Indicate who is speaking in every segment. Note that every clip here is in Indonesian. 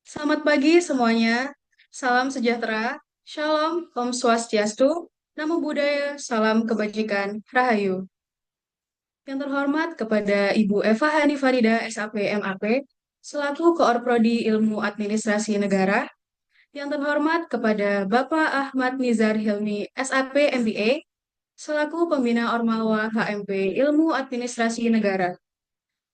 Speaker 1: Selamat pagi semuanya. Salam sejahtera. Shalom, Om Swastiastu. Namo Buddhaya, salam kebajikan, Rahayu. Yang terhormat kepada Ibu Eva Hani Farida, SAP MAP, selaku Koor Prodi Ilmu Administrasi Negara. Yang terhormat kepada Bapak Ahmad Nizar Hilmi, SAP MBA, selaku Pembina Ormawa HMP Ilmu Administrasi Negara.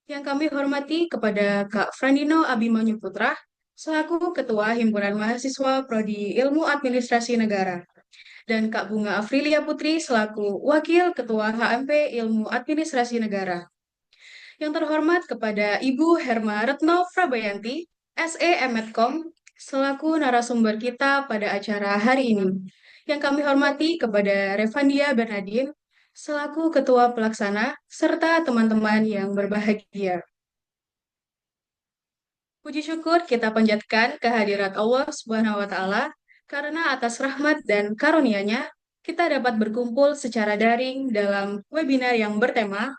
Speaker 1: Yang kami hormati kepada Kak Frandino Abimanyu Putra, selaku Ketua Himpunan Mahasiswa Prodi Ilmu Administrasi Negara, dan Kak Bunga Afrilia Putri selaku Wakil Ketua HMP Ilmu Administrasi Negara. Yang terhormat kepada Ibu Herma Retno Prabayanti, SE Medcom, selaku narasumber kita pada acara hari ini. Yang kami hormati kepada Revandia Bernadine, selaku Ketua Pelaksana, serta teman-teman yang berbahagia. Puji syukur kita panjatkan kehadirat Allah Subhanahu wa Ta'ala, karena atas rahmat dan karunia-Nya kita dapat berkumpul secara daring dalam webinar yang bertema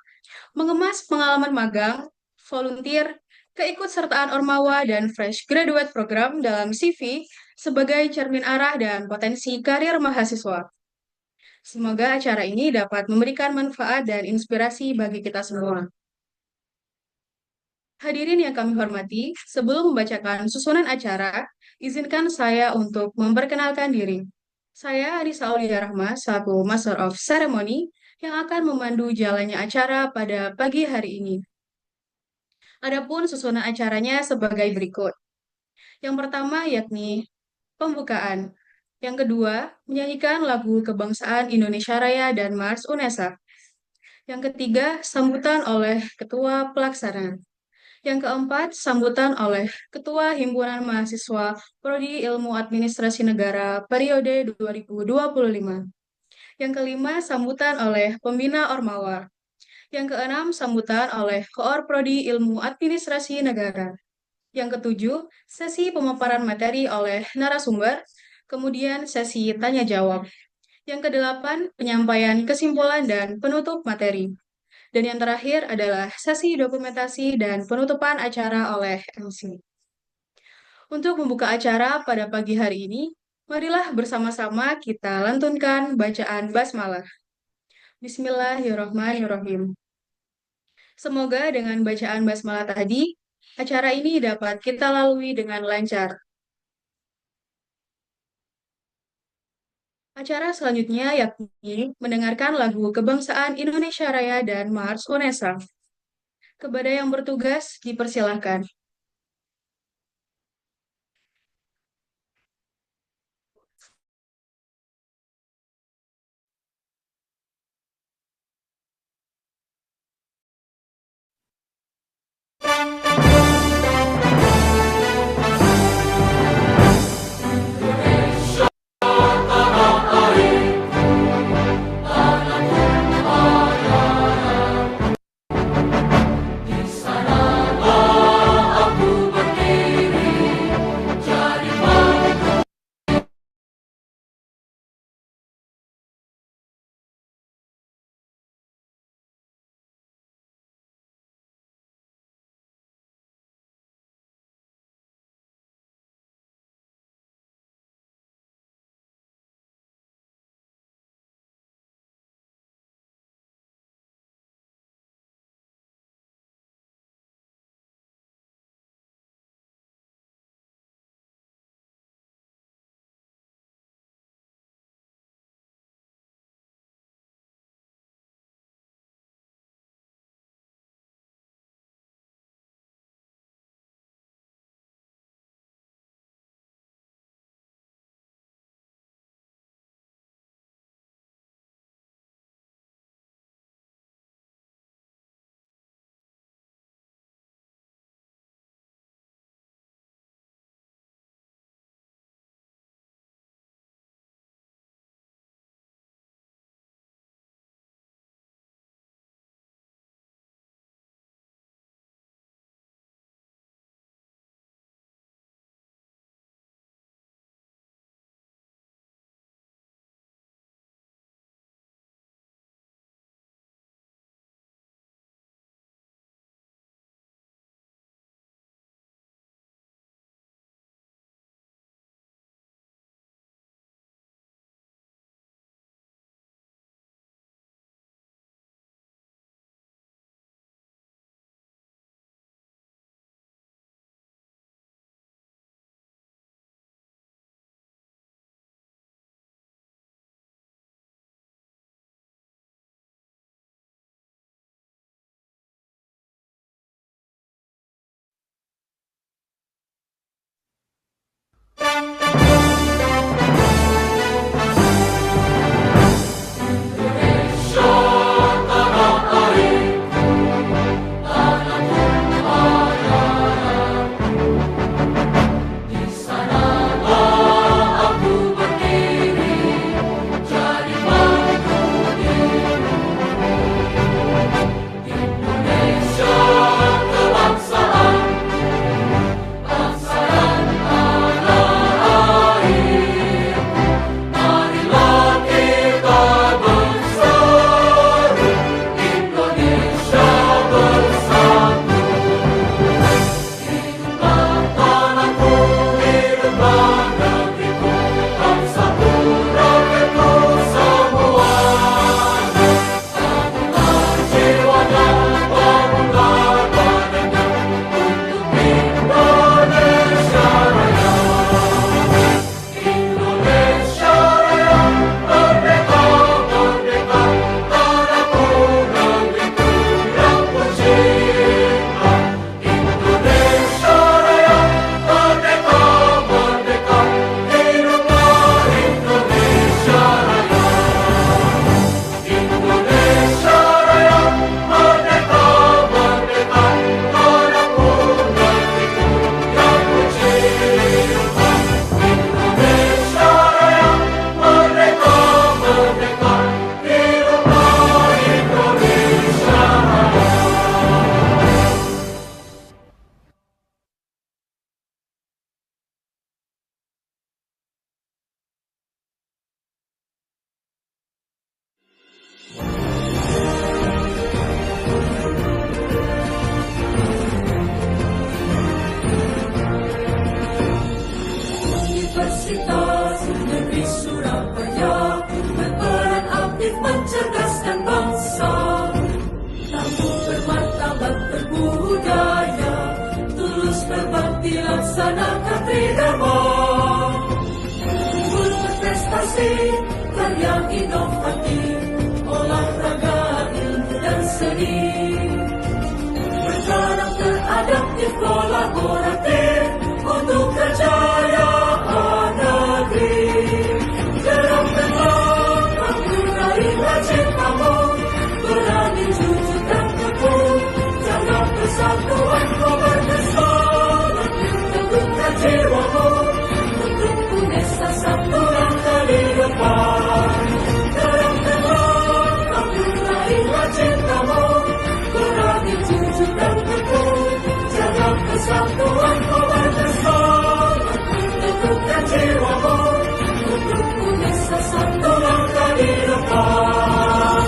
Speaker 1: mengemas pengalaman magang, volunteer, keikutsertaan Ormawa dan Fresh Graduate Program dalam CV sebagai cermin arah dan potensi karir mahasiswa. Semoga acara ini dapat memberikan manfaat dan inspirasi bagi kita semua. Hadirin yang kami hormati, sebelum membacakan susunan acara, izinkan saya untuk memperkenalkan diri. Saya Anissa Aulia Rahma, selaku Master of Ceremony, yang akan memandu jalannya acara pada pagi hari ini. Adapun susunan acaranya sebagai berikut. Yang pertama yakni pembukaan. Yang kedua, menyanyikan lagu kebangsaan Indonesia Raya dan Mars UNESA. Yang ketiga, sambutan oleh Ketua Pelaksana. Yang keempat, sambutan oleh Ketua Himpunan Mahasiswa Prodi Ilmu Administrasi Negara periode 2025. Yang kelima, sambutan oleh Pembina Ormawa. Yang keenam, sambutan oleh Koor Prodi Ilmu Administrasi Negara. Yang ketujuh, sesi pemaparan materi oleh narasumber, kemudian sesi tanya jawab. Yang kedelapan, penyampaian kesimpulan dan penutup materi. Dan yang terakhir adalah sesi dokumentasi dan penutupan acara oleh MC. Untuk membuka acara pada pagi hari ini, marilah bersama-sama kita lantunkan bacaan basmalah. Bismillahirrahmanirrahim. Semoga dengan bacaan basmalah tadi, acara ini dapat kita lalui dengan lancar. Acara selanjutnya yakni mendengarkan lagu Kebangsaan Indonesia Raya dan Mars UNESA. Kepada yang bertugas, dipersilahkan.
Speaker 2: Universitas Negeri Surabaya berperan aktif mencerdaskan bangsa, tangguh bermartabat berbudaya, tulus berbakti laksanakan tridharma, unggul berprestasi, karya inovatif, olahraga, ilmu dan seni, berkarakter adaptif, kolaboratif untuk kejayaan negeri. Gerakkanlah aku raihlah cintamu, berani jujur dan teguh, jaga persatuan kau berdesar, teguhkan jiwamu untuk UNESA satu langkah di depan. Gerakkanlah aku raihlah cintamu, berani jujur dan teguh, jaga persatuan kau berdesar, teguhkan jiwamu untuk UNESA satu langkah di depan.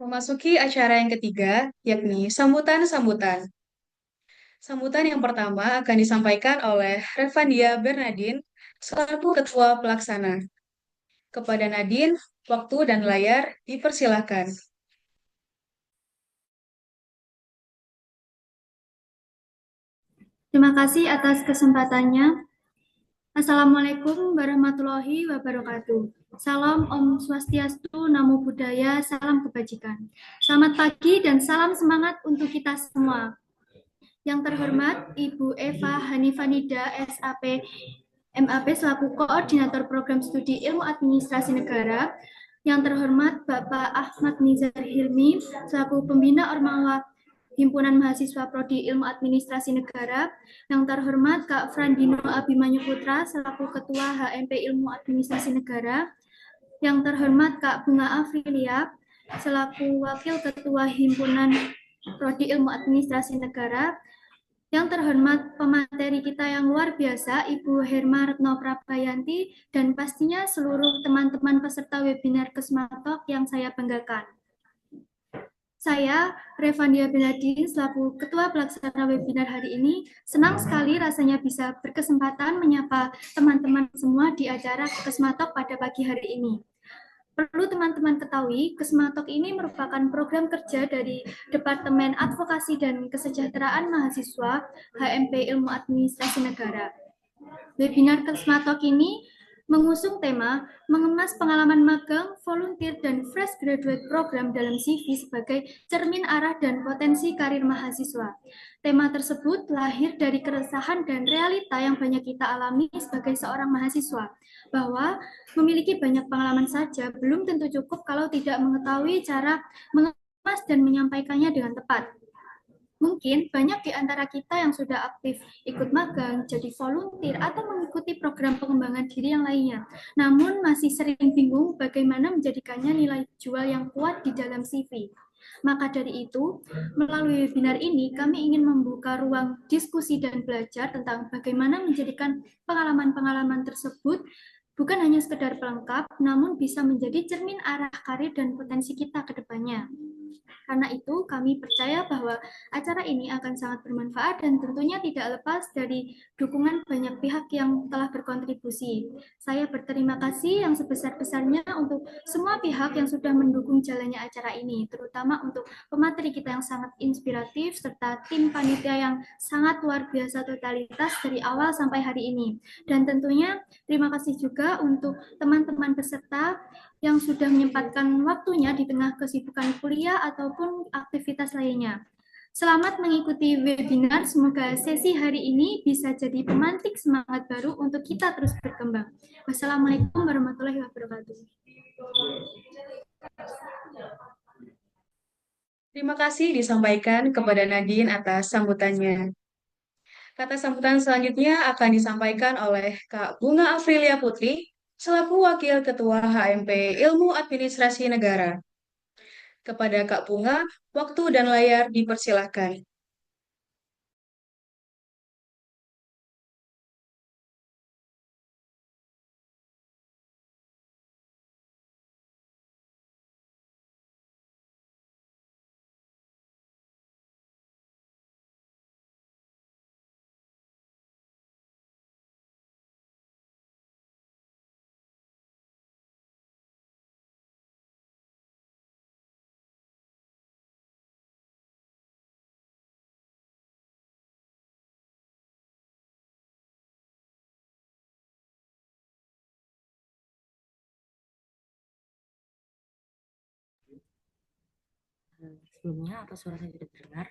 Speaker 1: Memasuki acara yang ketiga, yakni sambutan-sambutan. Sambutan yang pertama akan disampaikan oleh Revandia Bernadine selaku Ketua Pelaksana. Kepada Nadine, waktu dan layar dipersilakan.
Speaker 3: Terima kasih atas kesempatannya. Assalamualaikum warahmatullahi wabarakatuh. Salam Om Swastiastu, Namo Buddhaya, salam kebajikan. Selamat pagi dan salam semangat untuk kita semua. Yang terhormat Ibu Eva Hanifanida, SAP, MAP selaku Koordinator Program Studi Ilmu Administrasi Negara. Yang terhormat Bapak Ahmad Nizar Hilmi selaku Pembina Ormawa Himpunan Mahasiswa Prodi Ilmu Administrasi Negara. Yang terhormat Kak Frandino Abimanyu Putra selaku Ketua HMP Ilmu Administrasi Negara. Yang terhormat Kak Bunga Afrilia selaku Wakil Ketua Himpunan Prodi Ilmu Administrasi Negara. Yang terhormat pemateri kita yang luar biasa, Ibu Herma Retno Prabayanti, dan pastinya seluruh teman-teman peserta webinar Kesmatok yang saya banggakan. Saya, Revandia Bernadine, selaku Ketua Pelaksana webinar hari ini, senang sekali rasanya bisa berkesempatan menyapa teman-teman semua di acara Kesmatok pada pagi hari ini. Perlu teman-teman ketahui, Kesmatok ini merupakan program kerja dari Departemen Advokasi dan Kesejahteraan Mahasiswa HMP Ilmu Administrasi Negara. Webinar Kesmatok ini mengusung tema mengemas pengalaman magang, volunteer, dan fresh graduate program dalam CV sebagai cermin arah dan potensi karir mahasiswa. Tema tersebut lahir dari keresahan dan realita yang banyak kita alami sebagai seorang mahasiswa, bahwa memiliki banyak pengalaman saja belum tentu cukup kalau tidak mengetahui cara mengemas dan menyampaikannya dengan tepat. Mungkin banyak di antara kita yang sudah aktif ikut magang, jadi volunteer, atau mengikuti program pengembangan diri yang lainnya. Namun masih sering bingung bagaimana menjadikannya nilai jual yang kuat di dalam CV. Maka dari itu, melalui webinar ini, kami ingin membuka ruang diskusi dan belajar tentang bagaimana menjadikan pengalaman-pengalaman tersebut bukan hanya sekedar pelengkap, namun bisa menjadi cermin arah karir dan potensi kita ke depannya. Karena itu, kami percaya bahwa acara ini akan sangat bermanfaat dan tentunya tidak lepas dari dukungan banyak pihak yang telah berkontribusi. Saya berterima kasih yang sebesar-besarnya untuk semua pihak yang sudah mendukung jalannya acara ini, terutama untuk pemateri kita yang sangat inspiratif, serta tim panitia yang sangat luar biasa totalitas dari awal sampai hari ini. Dan tentunya terima kasih juga untuk teman-teman peserta yang sudah menyempatkan waktunya di tengah kesibukan kuliah ataupun aktivitas lainnya. Selamat mengikuti webinar, semoga sesi hari ini bisa jadi pemantik semangat baru untuk kita terus berkembang. Wassalamualaikum warahmatullahi wabarakatuh.
Speaker 1: Terima kasih disampaikan kepada Nadine atas sambutannya. Kata sambutan selanjutnya akan disampaikan oleh Kak Bunga Afrilia Putri, selaku Wakil Ketua HMP Ilmu Administrasi Negara. Kepada Kak Bunga, waktu dan layar dipersilahkan.
Speaker 4: Sebelumnya, apa suara saya tidak terdengar?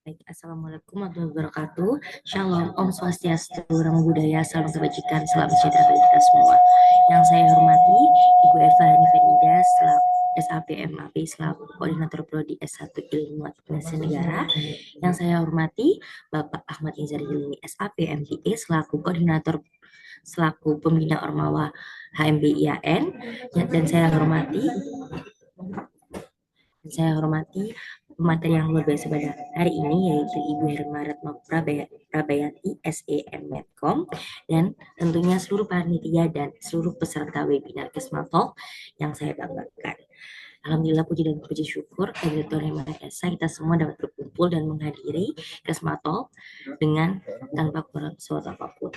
Speaker 4: Baik, Assalamualaikum warahmatullahi wabarakatuh. Shalom, Om Swastiastu, Namo Buddhaya, salam kebajikan, salam sejahtera bagi kita semua. Yang saya hormati, Ibu Eva Hanifenida, selaku SAPMAP, selaku Koordinator Prodi S1 Ilmu Administrasi Negara. Yang saya hormati, Bapak Ahmad Izar Hilmi, SAP MBA, selaku Koordinator selaku Pembina Ormawa HMBIAN. Dan saya hormati pemateri yang luar biasa pada hari ini, yaitu Ibu Herma Retno Prabayati, SEM Medcom, dan tentunya seluruh panitia dan seluruh peserta webinar Kesma Talk yang saya banggakan. Alhamdulillah, puji dan puji syukur kepada Tuhan Yang Maha Esa, kita semua dapat berkumpul dan menghadiri Kesma Talk dengan tanpa kurang suatu apapun.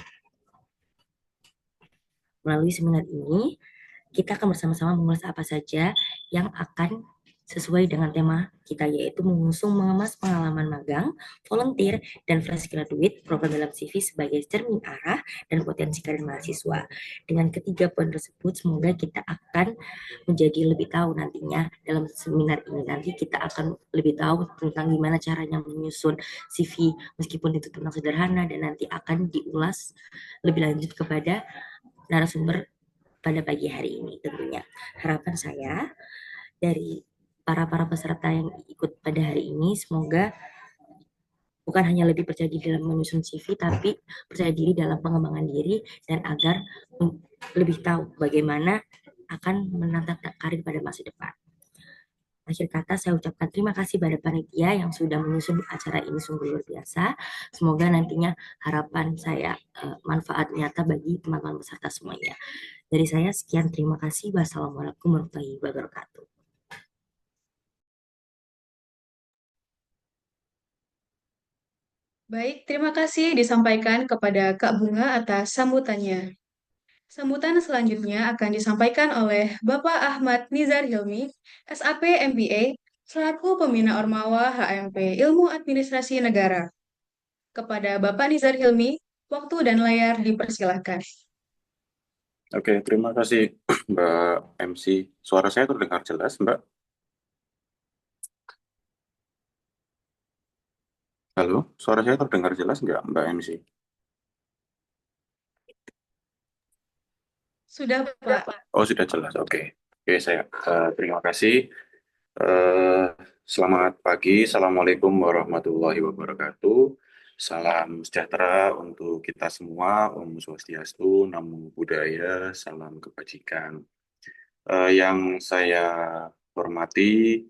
Speaker 4: Melalui seminar ini, kita akan bersama-sama mengulas apa saja yang akan sesuai dengan tema kita, yaitu mengusung mengemas pengalaman magang, volunteer, dan fresh graduate program dalam CV sebagai cermin arah dan potensi karir mahasiswa. Dengan ketiga poin tersebut, semoga kita akan menjadi lebih tahu nantinya dalam seminar ini. Nanti kita akan lebih tahu tentang gimana caranya menyusun CV, meskipun itu tentang sederhana, dan nanti akan diulas lebih lanjut kepada narasumber pada pagi hari ini. Tentunya harapan saya dari para peserta yang ikut pada hari ini, semoga bukan hanya lebih percaya diri dalam menyusun CV, tapi percaya diri dalam pengembangan diri, dan agar lebih tahu bagaimana akan menatap karir pada masa depan. Akhir kata, saya ucapkan terima kasih pada panitia yang sudah menyusun acara ini, sungguh luar biasa. Semoga nantinya harapan saya manfaat nyata bagi teman-teman peserta semuanya. Dari saya sekian, terima kasih. Wassalamualaikum warahmatullahi wabarakatuh.
Speaker 1: Baik, terima kasih disampaikan kepada Kak Bunga atas sambutannya. Sambutan selanjutnya akan disampaikan oleh Bapak Ahmad Nizar Hilmi, SAP MBA, selaku Pembina Ormawa HMP Ilmu Administrasi Negara. Kepada Bapak Nizar Hilmi, waktu dan layar dipersilahkan.
Speaker 5: Oke, terima kasih Mbak MC. Suara saya terdengar jelas, Mbak? Halo, suara saya terdengar jelas nggak, Mbak MC?
Speaker 1: Sudah, Pak.
Speaker 5: Oh, sudah jelas. Oke. Oke, saya terima kasih. Eh, Selamat pagi. Assalamualaikum warahmatullahi wabarakatuh. Salam sejahtera untuk kita semua. Om Swastiastu, Namo Buddhaya, salam kebajikan. Yang saya hormati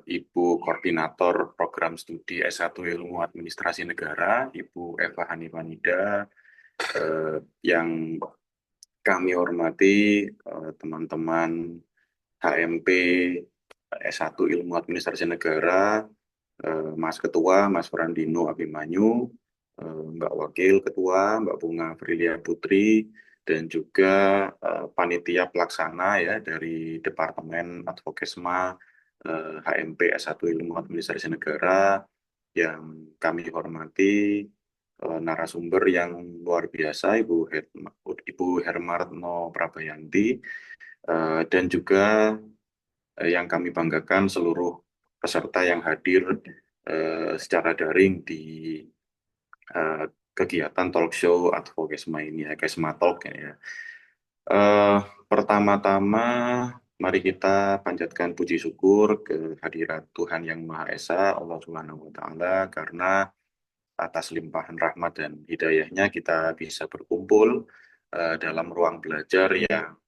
Speaker 5: Ibu Koordinator Program Studi S1 Ilmu Administrasi Negara, Ibu Eva Hanifanida, yang kami hormati teman-teman HMP S1 Ilmu Administrasi Negara, Mas Ketua, Mas Frandino Abimanyu, Mbak Wakil Ketua, Mbak Bunga Frilia Putri, dan juga panitia pelaksana ya dari Departemen Advokesma HMP S1 Ilmu Administrasi Negara yang kami hormati, narasumber yang luar biasa Ibu Hermarno Prabayanti, dan juga yang kami banggakan seluruh peserta yang hadir secara daring di eh, kegiatan talk show Advokesma ini ya, Kesma Talk ya. Eh, Pertama-tama, mari kita panjatkan puji syukur ke hadirat Tuhan Yang Maha Esa, Allah Subhanahu wa Ta'ala, karena atas limpahan rahmat dan hidayahnya kita bisa berkumpul dalam ruang belajar yang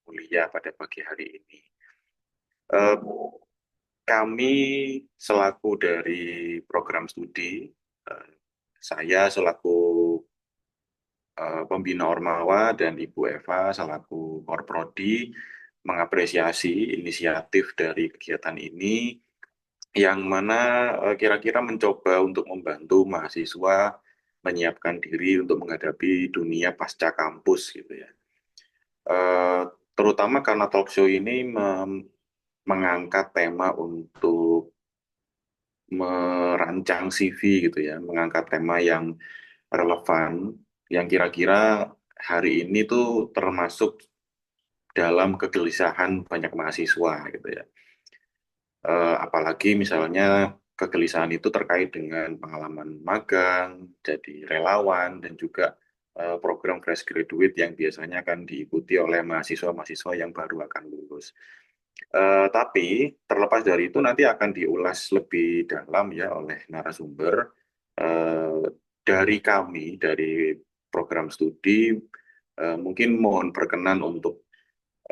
Speaker 5: mulia pada pagi hari ini. Eh, Kami selaku dari program studi, eh, saya selaku Pembina Ormawa dan Ibu Eva selaku Korprodi mengapresiasi inisiatif dari kegiatan ini yang mana kira-kira mencoba untuk membantu mahasiswa menyiapkan diri untuk menghadapi dunia pasca kampus gitu ya. Eh, Terutama karena talk show ini mengangkat tema untuk merancang CV gitu ya, mengangkat tema yang relevan, yang kira-kira hari ini tuh termasuk dalam kegelisahan banyak mahasiswa gitu ya. Apalagi misalnya kegelisahan itu terkait dengan pengalaman magang, jadi relawan, dan juga program fresh graduate yang biasanya akan diikuti oleh mahasiswa-mahasiswa yang baru akan lulus. Tapi terlepas dari itu nanti akan diulas lebih dalam ya oleh narasumber. Eh, dari kami, dari program studi, mungkin mohon berkenan untuk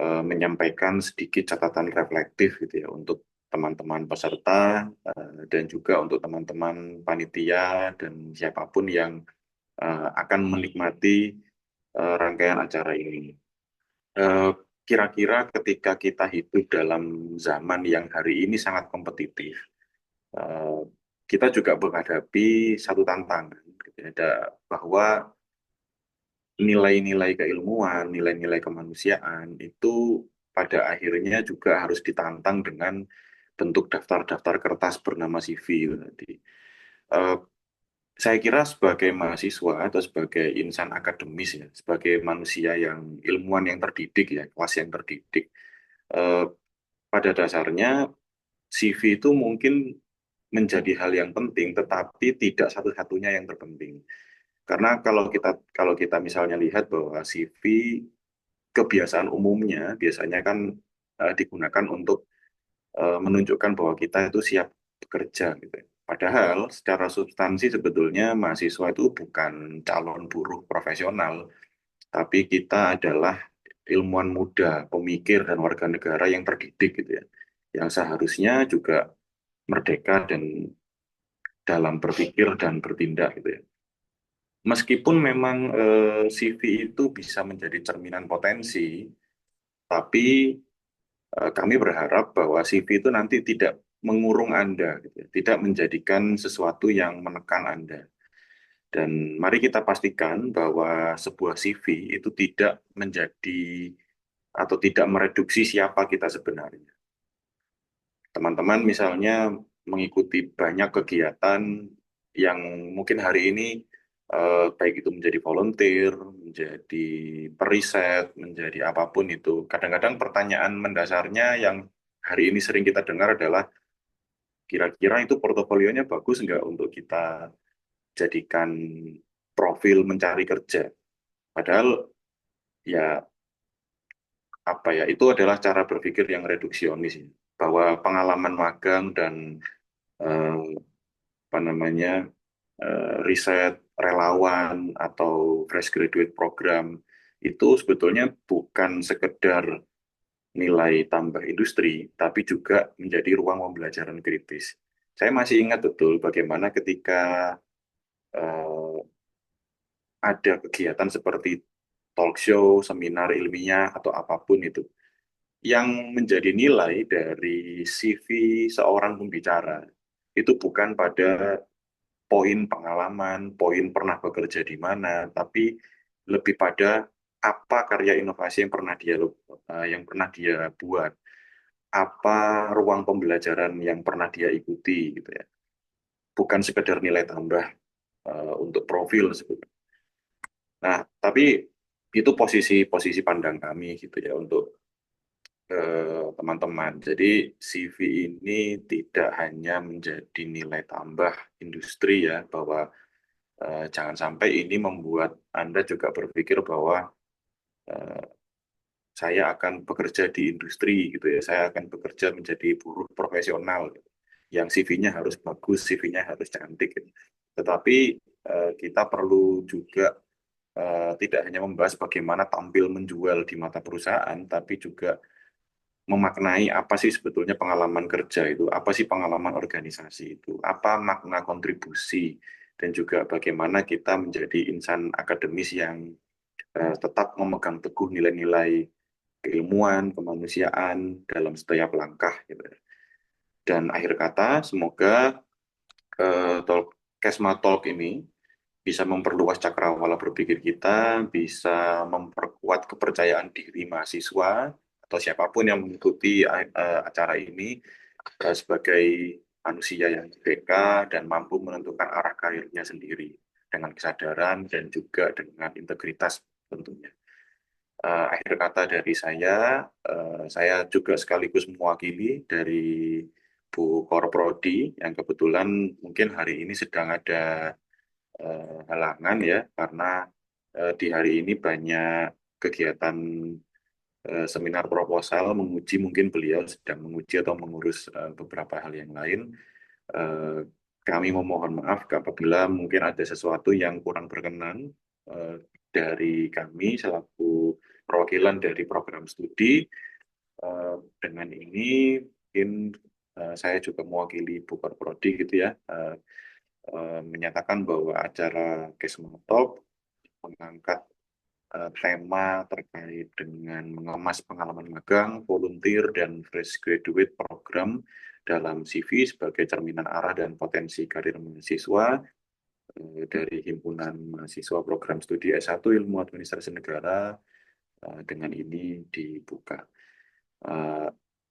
Speaker 5: menyampaikan sedikit catatan reflektif gitu ya untuk teman-teman peserta dan juga untuk teman-teman panitia dan siapapun yang akan menikmati rangkaian acara ini. Eh, Kira-kira ketika kita hidup dalam zaman yang hari ini sangat kompetitif, eh, kita juga menghadapi satu tantangan, gitu ya, bahwa nilai-nilai keilmuan, nilai-nilai kemanusiaan itu pada akhirnya juga harus ditantang dengan bentuk daftar-daftar kertas bernama CV itu tadi. Eh, saya kira sebagai mahasiswa atau sebagai insan akademis ya, sebagai manusia yang ilmuwan yang terdidik ya, kelas yang terdidik, eh, pada dasarnya CV itu mungkin menjadi hal yang penting, tetapi tidak satu-satunya yang terpenting. Karena kalau kita misalnya lihat bahwa CV kebiasaan umumnya biasanya kan digunakan untuk menunjukkan bahwa kita itu siap bekerja gitu ya. Padahal secara substansi sebetulnya mahasiswa itu bukan calon buruh profesional, tapi kita adalah ilmuwan muda, pemikir dan warga negara yang terdidik gitu ya, yang seharusnya juga merdeka dan dalam berpikir dan bertindak gitu ya. Meskipun memang CV itu bisa menjadi cerminan potensi, tapi kami berharap bahwa CV itu nanti tidak mengurung Anda, gitu ya. Tidak menjadikan sesuatu yang menekan Anda. Dan mari kita pastikan bahwa sebuah CV itu tidak menjadi atau tidak mereduksi siapa kita sebenarnya. Teman-teman misalnya mengikuti banyak kegiatan yang mungkin hari ini baik itu menjadi volunteer, menjadi periset, menjadi apapun itu. Kadang-kadang pertanyaan mendasarnya yang hari ini sering kita dengar adalah kira-kira itu portofolionya bagus nggak untuk kita jadikan profil mencari kerja. Padahal ya apa ya itu adalah cara berpikir yang reduksionis ya. Bahwa pengalaman magang dan eh, apa namanya riset relawan atau fresh graduate program itu sebetulnya bukan sekedar nilai tambah industri, tapi juga menjadi ruang pembelajaran kritis. Saya masih ingat betul bagaimana ketika eh, ada kegiatan seperti talk show, seminar ilmiah, atau apapun itu, yang menjadi nilai dari CV seorang pembicara itu bukan pada poin pengalaman, poin pernah bekerja di mana, tapi lebih pada apa karya inovasi yang pernah dia buat, apa ruang pembelajaran yang pernah dia ikuti gitu ya. Bukan sekedar nilai tambah untuk profil sebetulnya. Nah, tapi itu posisi pandang kami gitu ya untuk teman-teman. Jadi CV ini tidak hanya menjadi nilai tambah industri ya, bahwa jangan sampai ini membuat Anda juga berpikir bahwa eh, saya akan bekerja di industri gitu ya, saya akan bekerja menjadi buruh profesional gitu. Yang CV-nya harus bagus, CV-nya harus cantik gitu. Tetapi kita perlu juga tidak hanya membahas bagaimana tampil menjual di mata perusahaan, tapi juga memaknai apa sih sebetulnya pengalaman kerja itu, apa sih pengalaman organisasi itu, apa makna kontribusi, dan juga bagaimana kita menjadi insan akademis yang tetap memegang teguh nilai-nilai keilmuan, kemanusiaan dalam setiap langkah gitu. Dan akhir kata, semoga Talk, Kesma Talk ini bisa memperluas cakrawala berpikir kita, bisa memperkuat kepercayaan diri mahasiswa atau siapapun yang mengikuti acara ini sebagai manusia yang merdeka dan mampu menentukan arah karirnya sendiri dengan kesadaran dan juga dengan integritas tentunya. Akhir kata dari saya juga sekaligus mewakili dari Bu Korprodi yang kebetulan mungkin hari ini sedang ada halangan ya karena di hari ini banyak kegiatan seminar proposal menguji mungkin beliau sedang menguji atau mengurus beberapa hal yang lain. Eh, Kami memohon maaf apabila mungkin ada sesuatu yang kurang berkenan eh, dari kami selaku perwakilan dari program studi. Dengan ini mungkin saya juga mewakili Bukar Prodi gitu ya, menyatakan bahwa acara Kesma Talk mengangkat tema terkait dengan mengemas pengalaman magang, volunteer, dan fresh graduate program dalam CV sebagai cerminan arah dan potensi karir mahasiswa dari Himpunan Mahasiswa Program Studi S1 Ilmu Administrasi Negara dengan ini dibuka. Eh,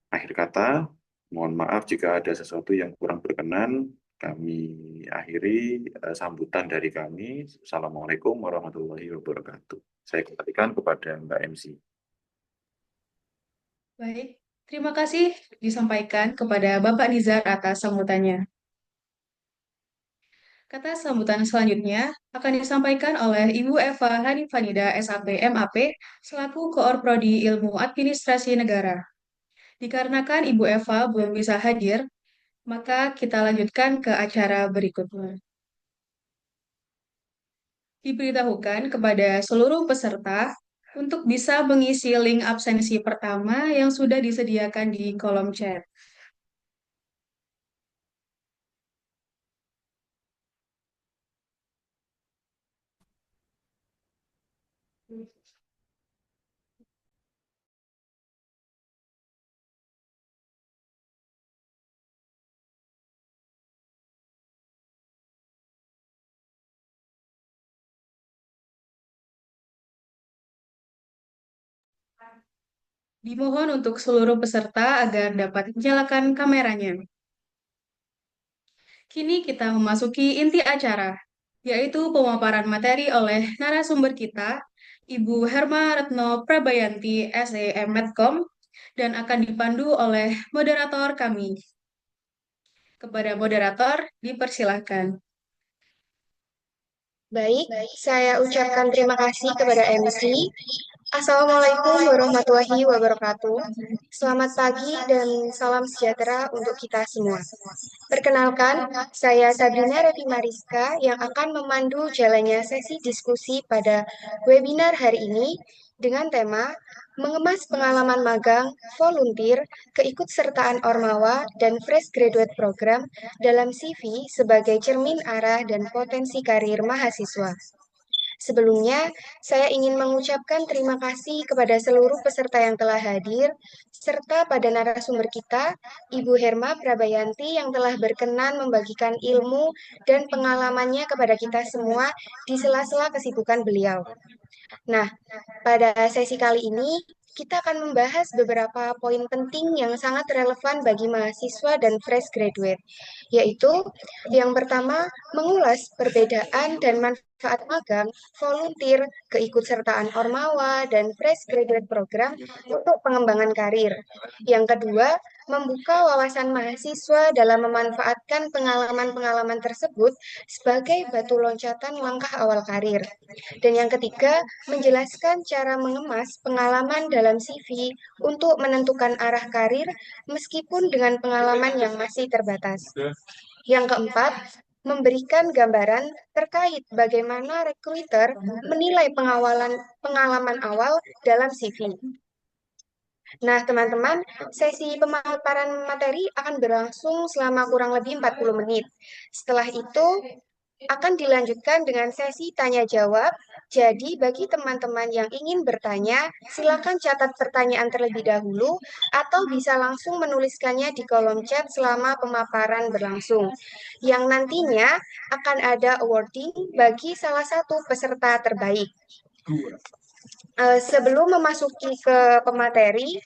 Speaker 5: Akhir kata, mohon maaf jika ada sesuatu yang kurang berkenan. Kami akhiri sambutan dari kami. Assalamualaikum warahmatullahi wabarakatuh. Saya kembalikan kepada Mbak MC.
Speaker 1: Baik, terima kasih disampaikan kepada Bapak Nizar atas sambutannya. Kata sambutan selanjutnya akan disampaikan oleh Ibu Eva Hanifanida SAP MAP selaku Koor Prodi Ilmu Administrasi Negara. Dikarenakan Ibu Eva belum bisa hadir, maka kita lanjutkan ke acara berikutnya. Diberitahukan kepada seluruh peserta untuk bisa mengisi link absensi pertama yang sudah disediakan di kolom chat. Dimohon untuk seluruh peserta agar dapat menyalakan kameranya. Kini kita memasuki inti acara. yaitu pemaparan materi oleh narasumber kita, Ibu Herma Retno Prabayanti, SEM Medcom, dan akan dipandu oleh moderator kami. Kepada moderator, dipersilahkan.
Speaker 6: Baik, saya ucapkan terima kasih kepada MC. Assalamualaikum warahmatullahi wabarakatuh. Selamat pagi dan salam sejahtera untuk kita semua. Perkenalkan, saya Sabrina Revi Mariska yang akan memandu jalannya sesi diskusi pada webinar hari ini dengan tema Mengemas Pengalaman Magang, Volunteer, Keikutsertaan Ormawa, dan Fresh Graduate Program dalam CV sebagai cermin arah dan potensi karir mahasiswa. Sebelumnya, saya ingin mengucapkan terima kasih kepada seluruh peserta yang telah hadir, serta pada narasumber kita, Ibu Herma Prabayanti yang telah berkenan membagikan ilmu dan pengalamannya kepada kita semua di sela-sela kesibukan beliau. Nah, pada sesi kali ini, kita akan membahas beberapa poin penting yang sangat relevan bagi mahasiswa dan fresh graduate, yaitu yang pertama, mengulas perbedaan dan manfaat magang, volunteer, keikutsertaan ormawa, dan fresh graduate program untuk pengembangan karir. Yang kedua, membuka wawasan mahasiswa dalam memanfaatkan pengalaman-pengalaman tersebut sebagai batu loncatan langkah awal karir. Dan yang ketiga, menjelaskan cara mengemas pengalaman dalam CV untuk menentukan arah karir meskipun dengan pengalaman yang masih terbatas. Yang keempat, memberikan gambaran terkait bagaimana recruiter menilai pengalaman awal dalam CV. Nah, teman-teman, sesi pemaparan materi akan berlangsung selama kurang lebih 40 menit. Setelah itu, akan dilanjutkan dengan sesi tanya-jawab. Jadi, bagi teman-teman yang ingin bertanya, silakan catat pertanyaan terlebih dahulu atau bisa langsung menuliskannya di kolom chat selama pemaparan berlangsung. Yang nantinya akan ada awarding bagi salah satu peserta terbaik. Sebelum memasuki ke pemateri,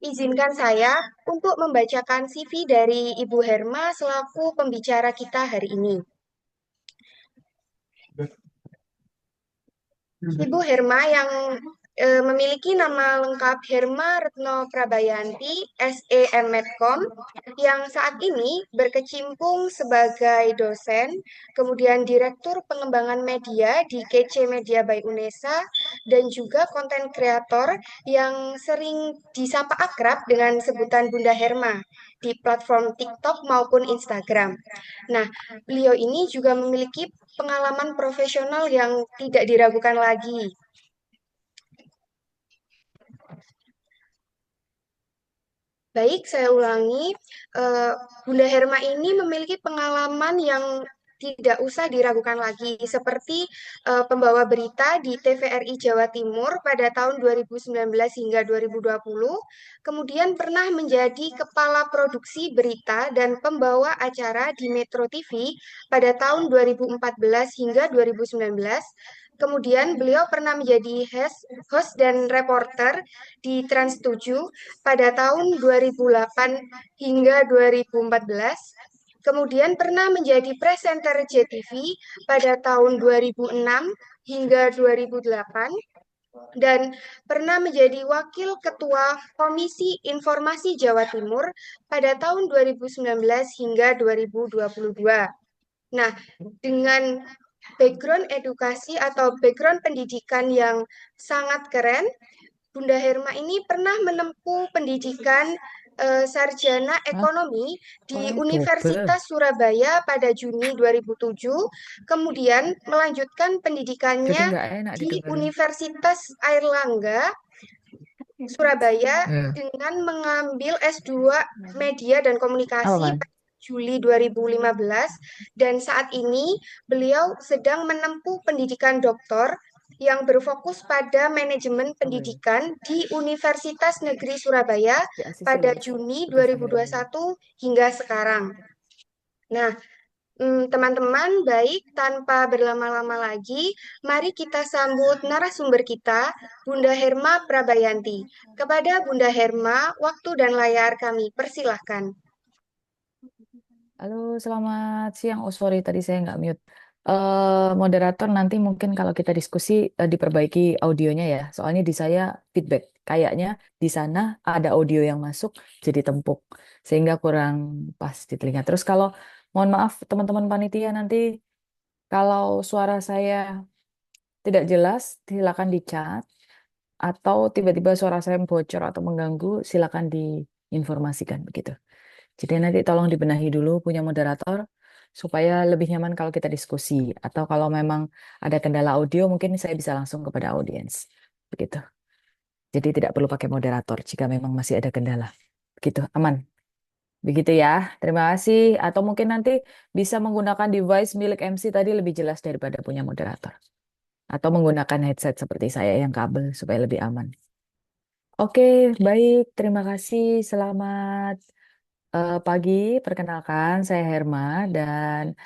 Speaker 6: izinkan saya untuk membacakan CV dari Ibu Herma selaku pembicara kita hari ini. Ibu Herma yang memiliki nama lengkap Herma Retno Prabayanti, SEM Medcom, yang saat ini berkecimpung sebagai dosen, kemudian Direktur Pengembangan Media di KC Media by UNESA, dan juga konten kreator yang sering disapa akrab dengan sebutan Bunda Herma di platform TikTok maupun Instagram. Nah, beliau ini juga memiliki pengalaman profesional yang tidak diragukan lagi. Baik, saya ulangi. Bunda Herma ini memiliki pengalaman yang tidak usah diragukan lagi, seperti pembawa berita di TVRI Jawa Timur pada tahun 2019 hingga 2020, kemudian pernah menjadi kepala produksi berita dan pembawa acara di Metro TV pada tahun 2014 hingga 2019. Kemudian beliau pernah menjadi host dan reporter di Trans 7 pada tahun 2008 hingga 2014. Kemudian pernah menjadi presenter JTV pada tahun 2006 hingga 2008 dan pernah menjadi wakil ketua Komisi Informasi Jawa Timur pada tahun 2019 hingga 2022. Nah, dengan background edukasi atau background pendidikan yang sangat keren, Bunda Herma ini pernah menempuh pendidikan sarjana ekonomi di Universitas Surabaya pada Juni 2007, kemudian melanjutkan pendidikannya di Universitas Airlangga Surabaya dengan mengambil S2 Media dan Komunikasi pada Juli 2015 dan saat ini beliau sedang menempuh pendidikan doktor yang berfokus pada manajemen pendidikan di Universitas Negeri Surabaya pada Juni 2021 hingga sekarang. Nah, teman-teman, baik tanpa berlama-lama lagi, mari kita sambut narasumber kita, Bunda Herma Prabayanti. Kepada Bunda Herma, waktu dan layar kami persilahkan.
Speaker 7: Halo, selamat siang. Oh, sorry, tadi saya nggak mute. Moderator nanti mungkin kalau kita diskusi diperbaiki audionya ya. Soalnya di saya feedback kayaknya di sana ada audio yang masuk jadi tempuk sehingga kurang pas di telinga. Terus kalau mohon maaf teman-teman panitia nanti kalau suara saya tidak jelas silakan dicat atau tiba-tiba suara saya bocor atau mengganggu silakan diinformasikan begitu. Jadi nanti tolong dibenahi dulu punya moderator supaya lebih nyaman kalau kita diskusi. Atau kalau memang ada kendala audio, mungkin saya bisa langsung kepada audiens. Begitu. Jadi tidak perlu pakai moderator jika memang masih ada kendala. Begitu, aman. Begitu ya. Terima kasih. Atau mungkin nanti bisa menggunakan device milik MC tadi lebih jelas daripada punya moderator. Atau menggunakan headset seperti saya yang kabel supaya lebih aman. Oke, baik. Terima kasih. Selamat pagi, perkenalkan saya Herma dan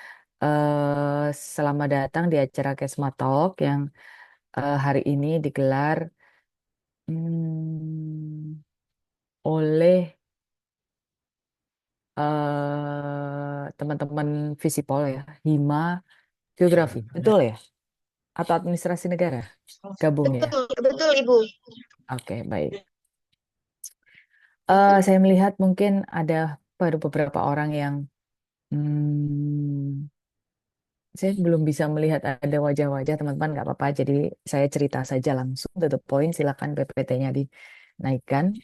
Speaker 7: selamat datang di acara Kesma Talk yang hari ini digelar oleh teman-teman Visipol ya, Hima Geografi, betul ya? Atau Administrasi Negara? Gabung ya?
Speaker 6: Betul, betul Ibu.
Speaker 7: Oke, baik. Saya melihat mungkin ada baru beberapa orang yang hmm, saya belum bisa melihat ada wajah-wajah teman-teman, nggak apa-apa. Jadi saya cerita saja langsung to the point. Silakan PPT-nya dinaikkan.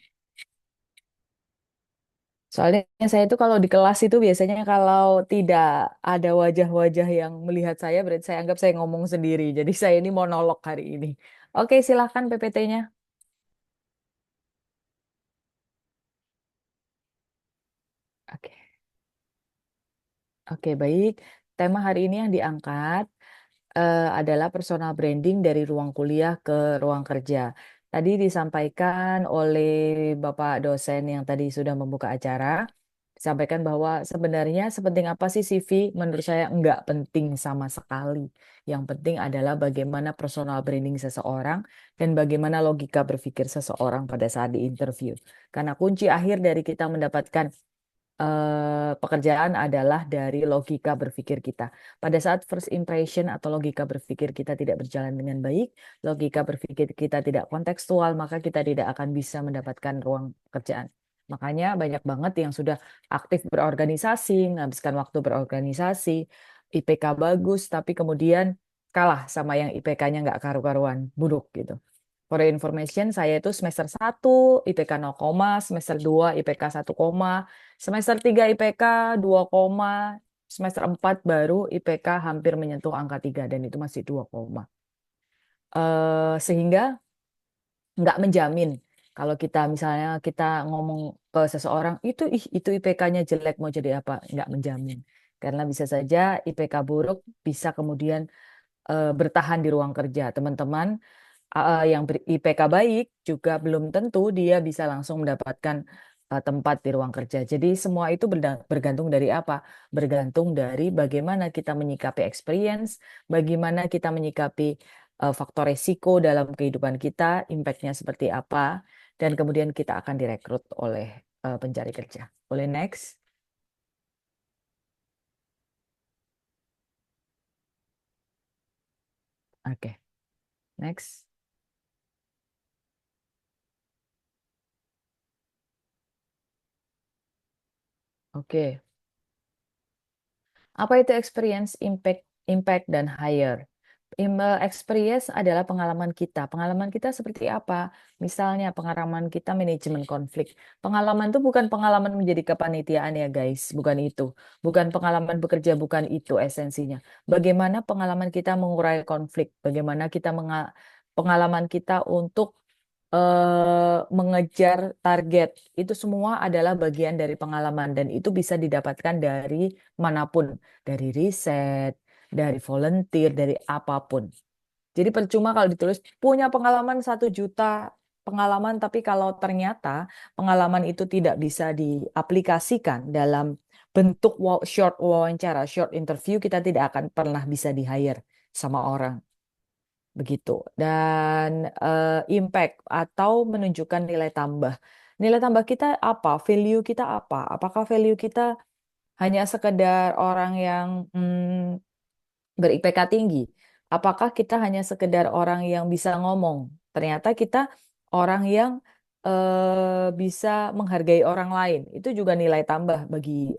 Speaker 7: Soalnya saya itu kalau di kelas itu biasanya kalau tidak ada wajah-wajah yang melihat saya, berarti saya anggap saya ngomong sendiri. Jadi saya ini monolog hari ini. Oke, silakan PPT-nya. Oke, oke baik. Tema hari ini yang diangkat adalah personal branding dari ruang kuliah ke ruang kerja. Tadi disampaikan oleh Bapak dosen yang tadi sudah membuka acara, disampaikan bahwa sebenarnya sepenting apa sih CV? Menurut saya enggak penting sama sekali. Yang penting adalah bagaimana personal branding seseorang dan bagaimana logika berpikir seseorang pada saat di interview. Karena kunci akhir dari kita mendapatkan pekerjaan adalah dari logika berpikir kita. Pada saat first impression atau logika berpikir kita tidak berjalan dengan baik, logika berpikir kita tidak kontekstual, maka kita tidak akan bisa mendapatkan ruang pekerjaan. Makanya banyak banget yang sudah aktif berorganisasi, menghabiskan waktu berorganisasi, IPK bagus, tapi kemudian kalah sama yang IPK-nya nggak karu-karuan, buruk gitu. For your information, saya itu semester 1 IPK 0, semester 2 IPK 1, semester 3 IPK 2, semester 4 baru IPK hampir menyentuh angka 3 dan itu masih 2, sehingga nggak menjamin kalau kita misalnya kita ngomong ke seseorang itu itu IPK-nya jelek mau jadi apa, nggak menjamin. Karena bisa saja IPK buruk bisa kemudian bertahan di ruang kerja. Teman-teman yang IPK baik juga belum tentu dia bisa langsung mendapatkan tempat di ruang kerja. Jadi semua itu bergantung dari apa? Bergantung dari bagaimana kita menyikapi experience, bagaimana kita menyikapi faktor resiko dalam kehidupan kita, impact-nya seperti apa, dan kemudian kita akan direkrut oleh pencari kerja. Boleh next? Oke, next. Oke. Apa itu experience, impact, dan hire? Experience adalah pengalaman kita. Pengalaman kita seperti apa? Misalnya pengalaman kita manajemen konflik. Pengalaman itu bukan pengalaman menjadi kepanitiaan ya guys, bukan itu. Bukan pengalaman bekerja, bukan itu esensinya. Bagaimana pengalaman kita mengurai konflik? Bagaimana kita pengalaman kita untuk mengejar target. Itu semua adalah bagian dari pengalaman dan itu bisa didapatkan dari manapun, dari riset, dari volunteer, dari apapun. Jadi percuma kalau ditulis punya pengalaman 1 juta pengalaman, tapi kalau ternyata pengalaman itu tidak bisa diaplikasikan dalam bentuk short wawancara, short interview, kita tidak akan pernah bisa di-hire sama orang. Begitu. Dan impact atau menunjukkan nilai tambah. Nilai tambah kita apa? Value kita apa? Apakah value kita hanya sekedar orang yang ber-IPK tinggi. Apakah kita hanya sekedar orang yang bisa ngomong? Ternyata kita orang yang bisa menghargai orang lain. Itu juga nilai tambah bagi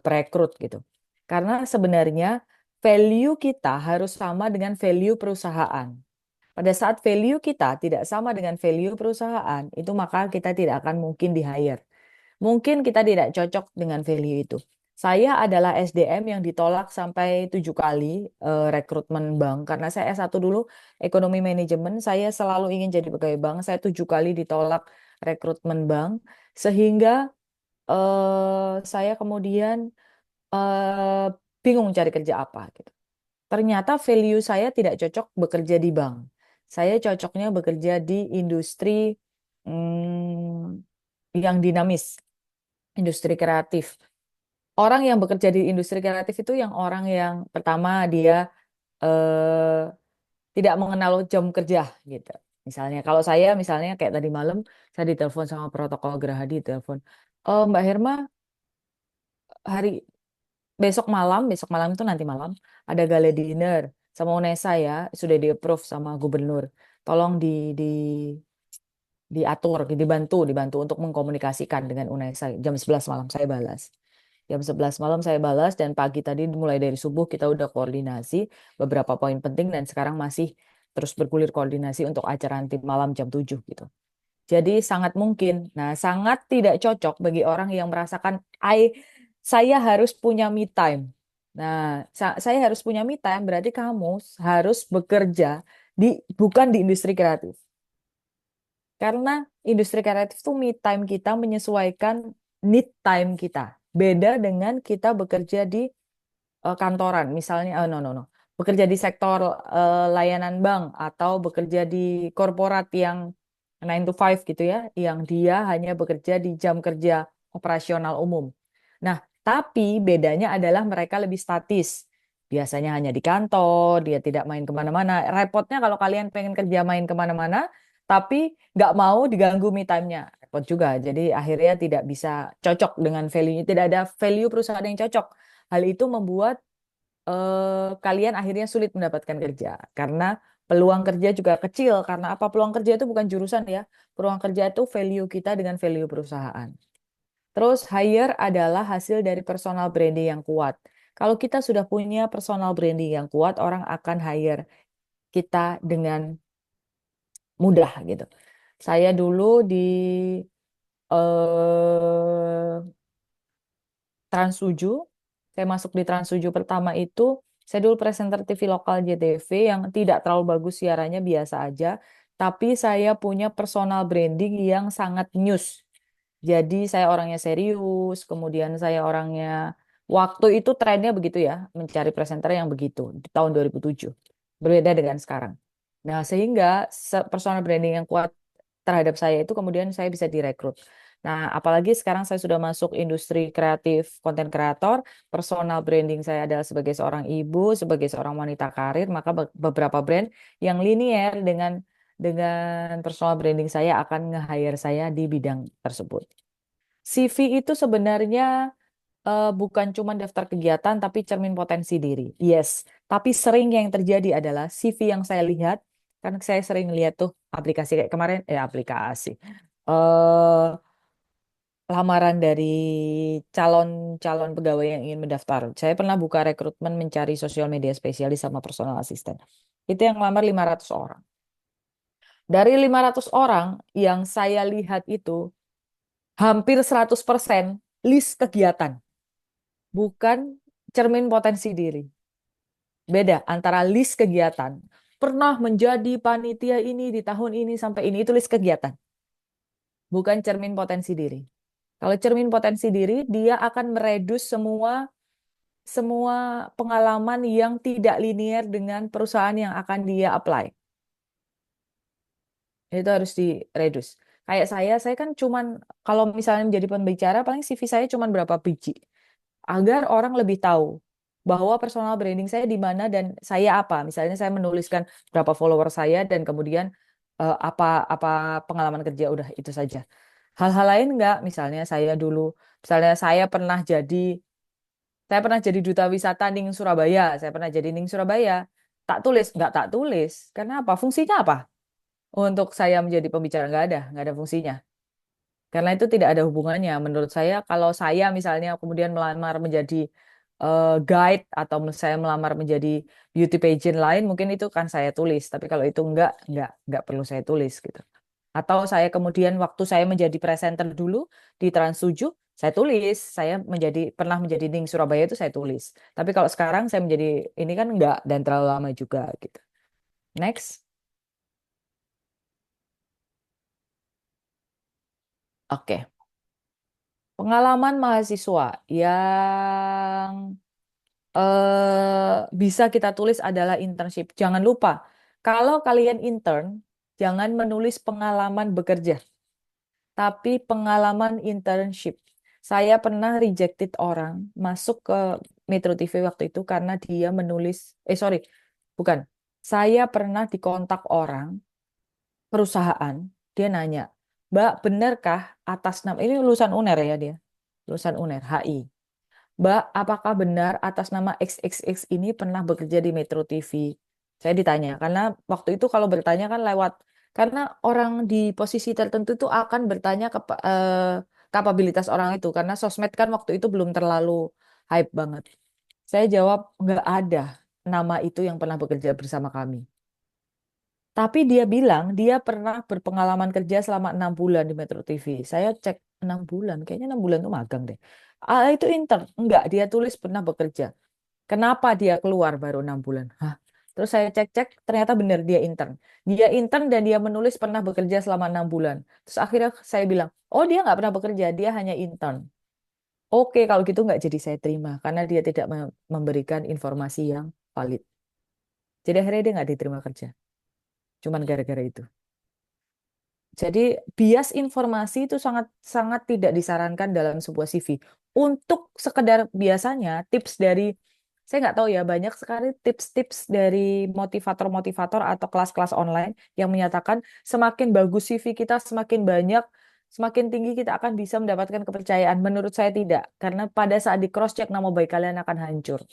Speaker 7: perekrut gitu. Karena sebenarnya value kita harus sama dengan value perusahaan. Pada saat value kita tidak sama dengan value perusahaan, itu maka kita tidak akan mungkin di-hire. Mungkin kita tidak cocok dengan value itu. Saya adalah SDM yang ditolak sampai 7 kali rekrutmen bank. Karena saya S1 dulu ekonomi manajemen, saya selalu ingin jadi pegawai bank. Saya 7 kali ditolak rekrutmen bank. Sehingga saya kemudian eh, bingung cari kerja apa gitu. Ternyata value saya tidak cocok bekerja di bank. Saya cocoknya bekerja di industri yang dinamis, industri kreatif. Orang yang bekerja di industri kreatif itu yang orang yang pertama dia eh, tidak mengenal jam kerja gitu. Misalnya kalau saya misalnya kayak tadi malam saya ditelepon sama protokol Gerahadi telepon, Mbak Herma hari besok malam itu nanti malam ada gala dinner sama UNESA ya, sudah di-approve sama gubernur. Tolong diatur, dibantu untuk mengkomunikasikan dengan UNESA. Jam 11 malam saya balas. Jam 11 malam saya balas dan pagi tadi mulai dari subuh kita udah koordinasi beberapa poin penting dan sekarang masih terus bergulir koordinasi untuk acara nanti malam jam 7 gitu. Jadi sangat mungkin, nah sangat tidak cocok bagi orang yang merasakan saya harus punya me time. Nah, saya harus punya me time berarti kamu harus bekerja di bukan di industri kreatif. Karena industri kreatif itu me time kita menyesuaikan need time kita. Beda dengan kita bekerja di kantoran, misalnya, no, no, no. Bekerja di sektor layanan bank atau bekerja di korporat yang 9 to 5 gitu ya, yang dia hanya bekerja di jam kerja operasional umum. Nah, tapi bedanya adalah mereka lebih statis. Biasanya hanya di kantor, dia tidak main kemana-mana. Repotnya kalau kalian pengen kerja main kemana-mana, tapi nggak mau diganggu me time-nya. Repot juga. Jadi akhirnya tidak bisa cocok dengan value-nya. Tidak ada value perusahaan yang cocok. Hal itu membuat kalian akhirnya sulit mendapatkan kerja karena peluang kerja juga kecil. Karena apa? Peluang kerja itu bukan jurusan ya. Peluang kerja itu value kita dengan value perusahaan. Terus hire adalah hasil dari personal branding yang kuat. Kalau kita sudah punya personal branding yang kuat, orang akan hire kita dengan mudah gitu. Saya dulu di eh, Trans7, saya masuk di Trans7 pertama itu, saya dulu presenter TV lokal JTV yang tidak terlalu bagus siarannya biasa aja, tapi saya punya personal branding yang sangat news. Jadi saya orangnya serius, kemudian saya orangnya, waktu itu trennya begitu ya, mencari presenter yang begitu, di tahun 2007. Berbeda dengan sekarang. Nah, sehingga personal branding yang kuat terhadap saya itu kemudian saya bisa direkrut. Nah, apalagi sekarang saya sudah masuk industri kreatif, konten kreator, personal branding saya adalah sebagai seorang ibu, sebagai seorang wanita karir, maka beberapa brand yang linier dengan personal branding saya akan nge-hire saya di bidang tersebut. CV itu sebenarnya bukan cuma daftar kegiatan, tapi cermin potensi diri. Yes, tapi sering yang terjadi adalah CV yang saya lihat, kan saya sering lihat tuh aplikasi kayak kemarin, aplikasi. eh Lamaran dari calon-calon pegawai yang ingin mendaftar. Saya pernah buka rekrutmen mencari sosial media spesialis sama personal assistant. Itu yang lamar 500 orang. Dari 500 orang yang saya lihat itu, hampir 100% list kegiatan, bukan cermin potensi diri. Beda antara list kegiatan. Pernah menjadi panitia ini di tahun ini sampai ini, itu list kegiatan. Bukan cermin potensi diri. Kalau cermin potensi diri, dia akan meredus semua semua pengalaman yang tidak linier dengan perusahaan yang akan dia apply. Itu harus diredus. Kayak saya kan cuman kalau misalnya menjadi pembicara paling CV saya cuman berapa biji. Agar orang lebih tahu bahwa personal branding saya di mana dan saya apa. Misalnya saya menuliskan berapa follower saya dan kemudian apa apa pengalaman kerja, udah itu saja. Hal-hal lain enggak, misalnya saya pernah jadi Saya pernah jadi duta wisata Ning Surabaya. Saya pernah jadi Ning Surabaya. Tak tulis, nggak tak tulis. Karena apa? Fungsinya apa? Untuk saya menjadi pembicara nggak ada fungsinya. Karena itu tidak ada hubungannya. Menurut saya, kalau saya misalnya kemudian melamar menjadi guide atau saya melamar menjadi beauty pageant lain, mungkin itu kan saya tulis. Tapi kalau itu nggak perlu saya tulis gitu. Atau saya kemudian waktu saya menjadi presenter dulu di Trans 7, saya tulis. Saya pernah menjadi Ning Surabaya itu saya tulis. Tapi kalau sekarang saya menjadi ini kan nggak dan terlalu lama juga gitu. Next. Oke. Pengalaman mahasiswa yang bisa kita tulis adalah internship. Jangan lupa, kalau kalian intern, jangan menulis pengalaman bekerja, tapi pengalaman internship. Saya pernah rejected orang masuk ke Metro TV waktu itu karena dia menulis, sorry, bukan. Saya pernah dikontak orang, perusahaan, dia nanya, Mbak, benarkah atas nama, ini lulusan UNER ya dia, lulusan UNER, HI. Mbak, apakah benar atas nama XXX ini pernah bekerja di Metro TV? Saya ditanya, karena waktu itu kalau bertanya kan lewat, karena orang di posisi tertentu itu akan bertanya kapabilitas orang itu, karena sosmed kan waktu itu belum terlalu hype banget. Saya jawab, nggak ada nama itu yang pernah bekerja bersama kami. Tapi dia bilang dia pernah berpengalaman kerja selama 6 bulan di Metro TV. Saya cek 6 bulan, kayaknya 6 bulan itu magang deh. Itu intern. Enggak, dia tulis pernah bekerja. Kenapa dia keluar baru 6 bulan? Hah? Terus saya cek-cek, ternyata benar dia intern. Dia intern dan dia menulis pernah bekerja selama 6 bulan. Terus akhirnya saya bilang, oh dia nggak pernah bekerja, dia hanya intern. Oke, kalau gitu nggak jadi saya terima. Karena dia tidak memberikan informasi yang valid. Jadi akhirnya dia nggak diterima kerja. Cuman gara-gara itu. Jadi bias informasi itu sangat sangat tidak disarankan dalam sebuah CV. Untuk sekedar biasanya tips dari saya nggak tahu ya banyak sekali tips-tips dari motivator-motivator atau kelas-kelas online yang menyatakan semakin bagus CV kita semakin banyak semakin tinggi kita akan bisa mendapatkan kepercayaan. Menurut saya tidak karena pada saat di cross check nama baik kalian akan hancur.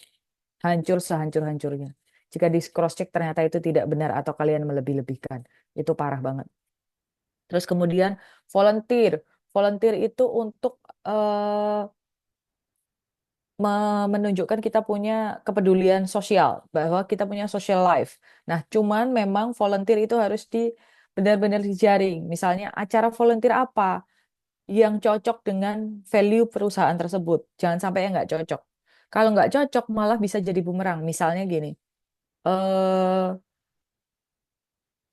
Speaker 7: Hancur sehancur-hancurnya. Jika di cross check ternyata itu tidak benar atau kalian melebih-lebihkan. Itu parah banget. Terus kemudian volunteer. Volunteer itu untuk menunjukkan kita punya kepedulian sosial, bahwa kita punya social life. Nah, cuman memang volunteer itu harus benar-benar dijaring. Misalnya acara volunteer apa yang cocok dengan value perusahaan tersebut. Jangan sampai yang nggak cocok. Kalau nggak cocok malah bisa jadi bumerang. Misalnya gini, eh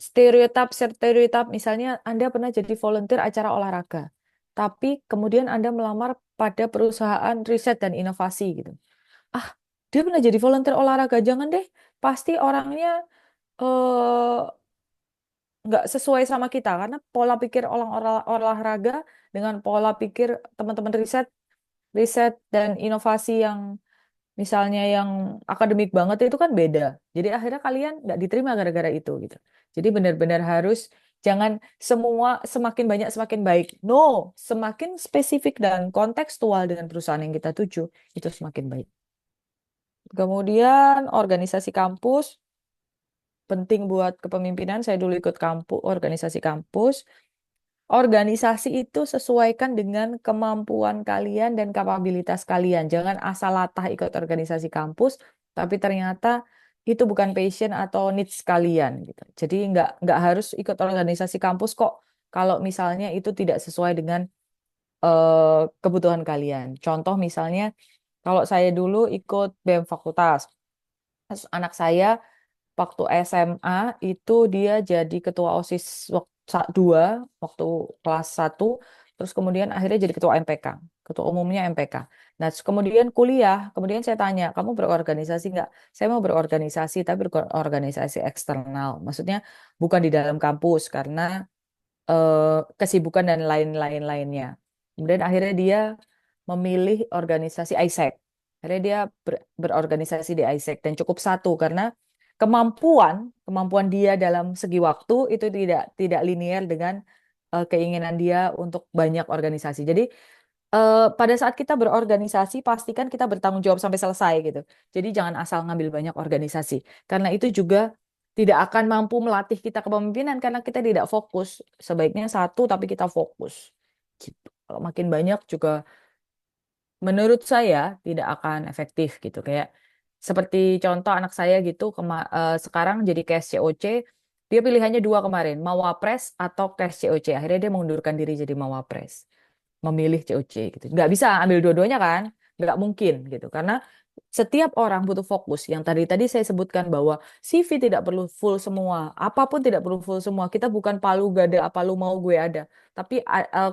Speaker 7: stereotip misalnya Anda pernah jadi volunteer acara olahraga, tapi kemudian Anda melamar pada perusahaan riset dan inovasi gitu. Ah, dia pernah jadi volunteer olahraga, jangan deh, pasti orangnya eh, nggak sesuai sama kita karena pola pikir orang olahraga dengan pola pikir teman-teman riset riset dan inovasi yang misalnya yang akademik banget itu kan beda. Jadi akhirnya kalian nggak diterima gara-gara itu gitu. Jadi benar-benar harus jangan semua semakin banyak semakin baik. No, semakin spesifik dan kontekstual dengan perusahaan yang kita tuju itu semakin baik. Kemudian organisasi kampus penting buat kepemimpinan. Saya dulu ikut organisasi kampus. Organisasi itu sesuaikan dengan kemampuan kalian dan kapabilitas kalian. Jangan asal latah ikut organisasi kampus, tapi ternyata itu bukan passion atau needs kalian gitu. Jadi nggak harus ikut organisasi kampus kok. Kalau misalnya itu tidak sesuai dengan kebutuhan kalian. Contoh misalnya, kalau saya dulu ikut BEM fakultas, terus anak saya waktu SMA itu dia jadi ketua OSIS 2 waktu kelas 1 terus kemudian akhirnya jadi ketua MPK ketua umumnya MPK. Nah terus kemudian kuliah kemudian saya tanya kamu berorganisasi nggak, saya mau berorganisasi tapi berorganisasi eksternal maksudnya bukan di dalam kampus karena kesibukan dan lain-lain lainnya. Kemudian akhirnya dia memilih organisasi ISEC. Akhirnya dia berorganisasi di ISEC dan cukup satu karena kemampuan dia dalam segi waktu itu tidak tidak linear dengan keinginan dia untuk banyak organisasi. Jadi pada saat kita berorganisasi, pastikan kita bertanggung jawab sampai selesai gitu. Jadi jangan asal ngambil banyak organisasi. Karena itu juga tidak akan mampu melatih kita kepemimpinan karena kita tidak fokus. Sebaiknya satu tapi kita fokus. Gitu. Kalau makin banyak juga menurut saya tidak akan efektif gitu. Kayak seperti contoh anak saya gitu sekarang jadi cash COC, dia pilihannya dua kemarin, mau wapres atau cash COC. Akhirnya dia mengundurkan diri jadi mau wapres, memilih COC gitu. Nggak bisa ambil dua-duanya kan? Nggak mungkin gitu. Karena setiap orang butuh fokus. Yang tadi saya sebutkan bahwa CV tidak perlu full semua. Apapun tidak perlu full semua. Kita bukan palu gada apa lu mau gue ada. Tapi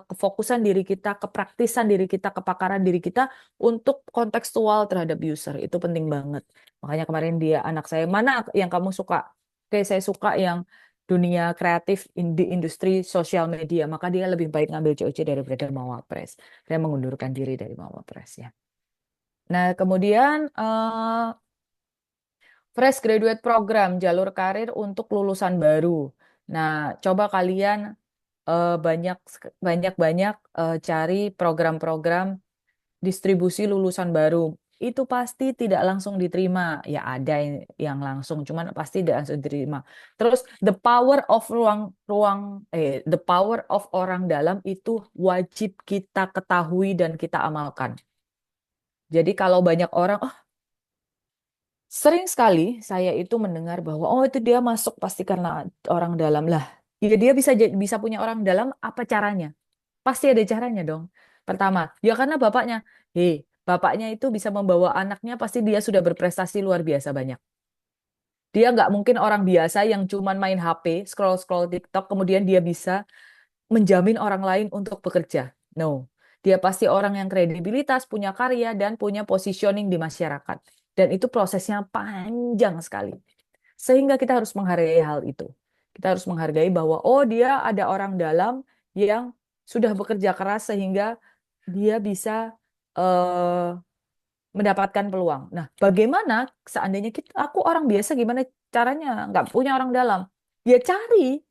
Speaker 7: kefokusan diri kita, kepraktisan diri kita, kepakaran diri kita untuk kontekstual terhadap user. Itu penting banget. Makanya kemarin dia anak saya, mana yang kamu suka? Oke, saya suka yang dunia kreatif di industri sosial media, maka dia lebih baik ngambil COC daripada Mawapres. Dia mengundurkan diri dari Mawapres ya. Nah, kemudian fresh graduate program jalur karir untuk lulusan baru. Nah, coba kalian banyak cari program-program distribusi lulusan baru. Itu pasti tidak langsung diterima. Ya ada yang langsung, cuman pasti tidak langsung diterima. Terus the power of orang dalam itu wajib kita ketahui dan kita amalkan. Jadi kalau banyak orang, sering sekali saya itu mendengar bahwa oh itu dia masuk pasti karena orang dalam lah. Ya dia bisa punya orang dalam apa caranya? Pasti ada caranya dong. Pertama, ya karena bapaknya. Hei, bapaknya itu bisa membawa anaknya pasti dia sudah berprestasi luar biasa banyak. Dia nggak mungkin orang biasa yang cuman main HP, scroll-scroll TikTok, kemudian dia bisa menjamin orang lain untuk bekerja. No. Dia pasti orang yang kredibilitas, punya karya, dan punya positioning di masyarakat. Dan itu prosesnya panjang sekali. Sehingga kita harus menghargai hal itu. Kita harus menghargai bahwa, oh dia ada orang dalam yang sudah bekerja keras sehingga dia bisa eh, mendapatkan peluang. Nah, bagaimana seandainya aku orang biasa, gimana caranya nggak punya orang dalam? Ya cari.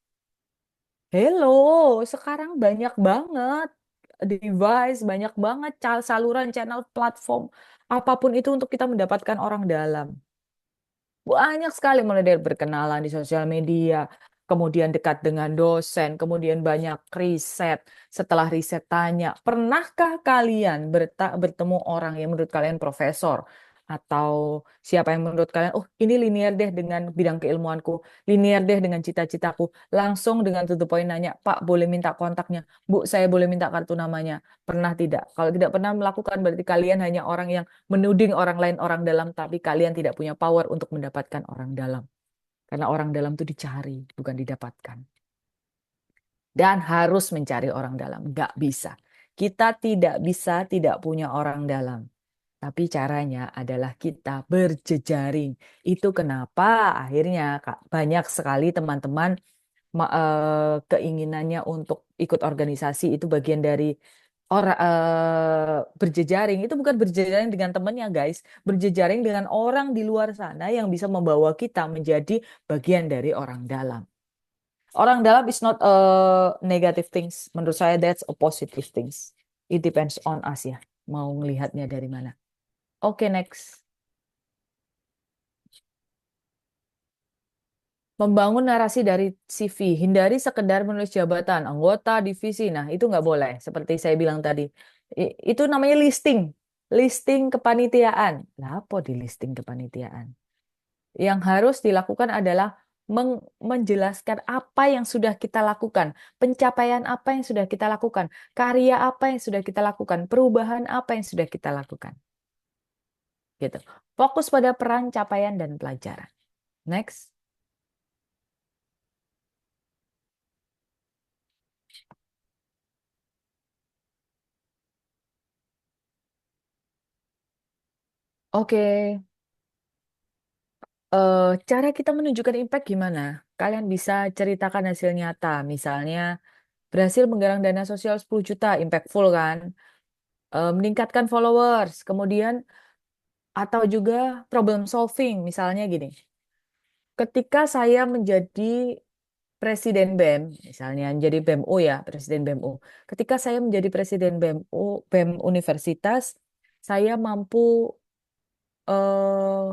Speaker 7: Hello, sekarang banyak banget device, banyak banget saluran channel platform. Apapun itu untuk kita mendapatkan orang dalam. Banyak sekali mulai dari berkenalan di sosial media, kemudian dekat dengan dosen, kemudian banyak riset. Setelah riset tanya, pernahkah kalian bertemu orang yang menurut kalian profesor? Atau siapa yang menurut kalian, oh ini linear deh dengan bidang keilmuanku, linear deh dengan cita-citaku. Langsung dengan to the point nanya, Pak boleh minta kontaknya? Bu, saya boleh minta kartu namanya? Pernah tidak? Kalau tidak pernah melakukan, berarti kalian hanya orang yang menuding orang lain orang dalam, tapi kalian tidak punya power untuk mendapatkan orang dalam. Karena orang dalam itu dicari, bukan didapatkan. Dan harus mencari orang dalam. Nggak bisa. Kita tidak bisa tidak punya orang dalam. Tapi caranya adalah kita berjejaring. Itu kenapa akhirnya banyak sekali teman-teman keinginannya untuk ikut organisasi itu bagian dari berjejaring. Itu bukan berjejaring dengan temannya, guys. Berjejaring dengan orang di luar sana yang bisa membawa kita menjadi bagian dari orang dalam. Orang dalam is not a negative things. Menurut saya that's a positive things. It depends on us ya. Mau ngelihatnya dari mana. Oke, next. Membangun narasi dari CV, hindari sekedar menulis jabatan, anggota, divisi. Nah, itu nggak boleh. Seperti saya bilang tadi. Itu namanya listing. Listing kepanitiaan. Lah, apa di listing kepanitiaan? Yang harus dilakukan adalah menjelaskan apa yang sudah kita lakukan, pencapaian apa yang sudah kita lakukan, karya apa yang sudah kita lakukan, perubahan apa yang sudah kita lakukan. Gitu. Fokus pada peran, capaian, dan pelajaran. Next. Oke, cara kita menunjukkan impact gimana? Kalian bisa ceritakan hasil nyata, misalnya berhasil menggalang dana sosial 10 juta, impactful kan? Meningkatkan followers, kemudian atau juga problem solving, misalnya gini. Ketika saya menjadi presiden BEM, misalnya menjadi BEM-U ya, presiden BEM-U. Ketika saya menjadi presiden BEM-U, BEM universitas, saya mampu eh,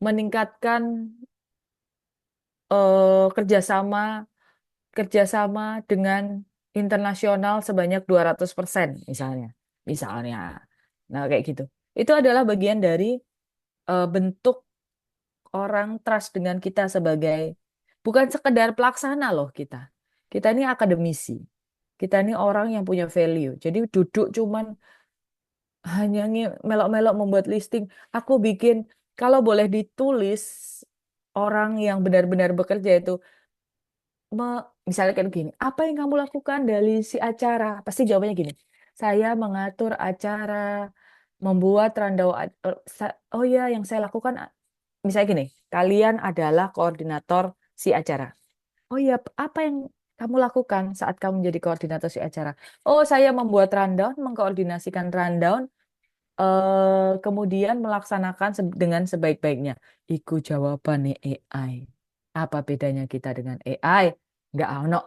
Speaker 7: meningkatkan kerjasama kerjasama dengan internasional sebanyak 200% misalnya. Misalnya. Nah, kayak gitu. Itu adalah bagian dari bentuk orang trust dengan kita sebagai bukan sekedar pelaksana loh kita. Kita ini akademisi. Kita ini orang yang punya value. Jadi duduk cuman hanya melok-melok membuat listing. Aku bikin kalau boleh ditulis orang yang benar-benar bekerja itu misalnya kan gini, apa yang kamu lakukan dari si acara? Pasti jawabannya gini, saya mengatur acara, membuat rundown. Oh ya, yang saya lakukan, misalnya gini, kalian adalah koordinator si acara. Oh ya, apa yang kamu lakukan saat kamu menjadi koordinator si acara? Oh, saya membuat rundown, mengkoordinasikan rundown, kemudian melaksanakan dengan sebaik-baiknya. Iku jawabannya AI. Apa bedanya kita dengan AI? Nggak ono.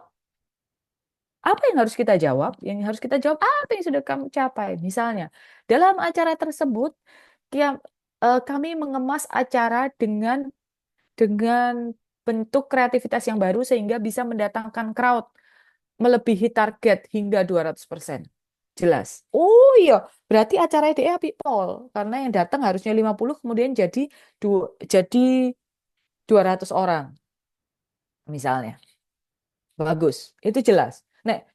Speaker 7: Apa yang harus kita jawab? Yang harus kita jawab apa yang sudah kamu capai? Misalnya, dalam acara tersebut, kami mengemas acara dengan bentuk kreativitas yang baru sehingga bisa mendatangkan crowd melebihi target hingga 200%. Jelas. Oh iya, berarti acara DE people karena yang datang harusnya 50 kemudian jadi 200 orang misalnya. Bagus. Itu jelas. Nek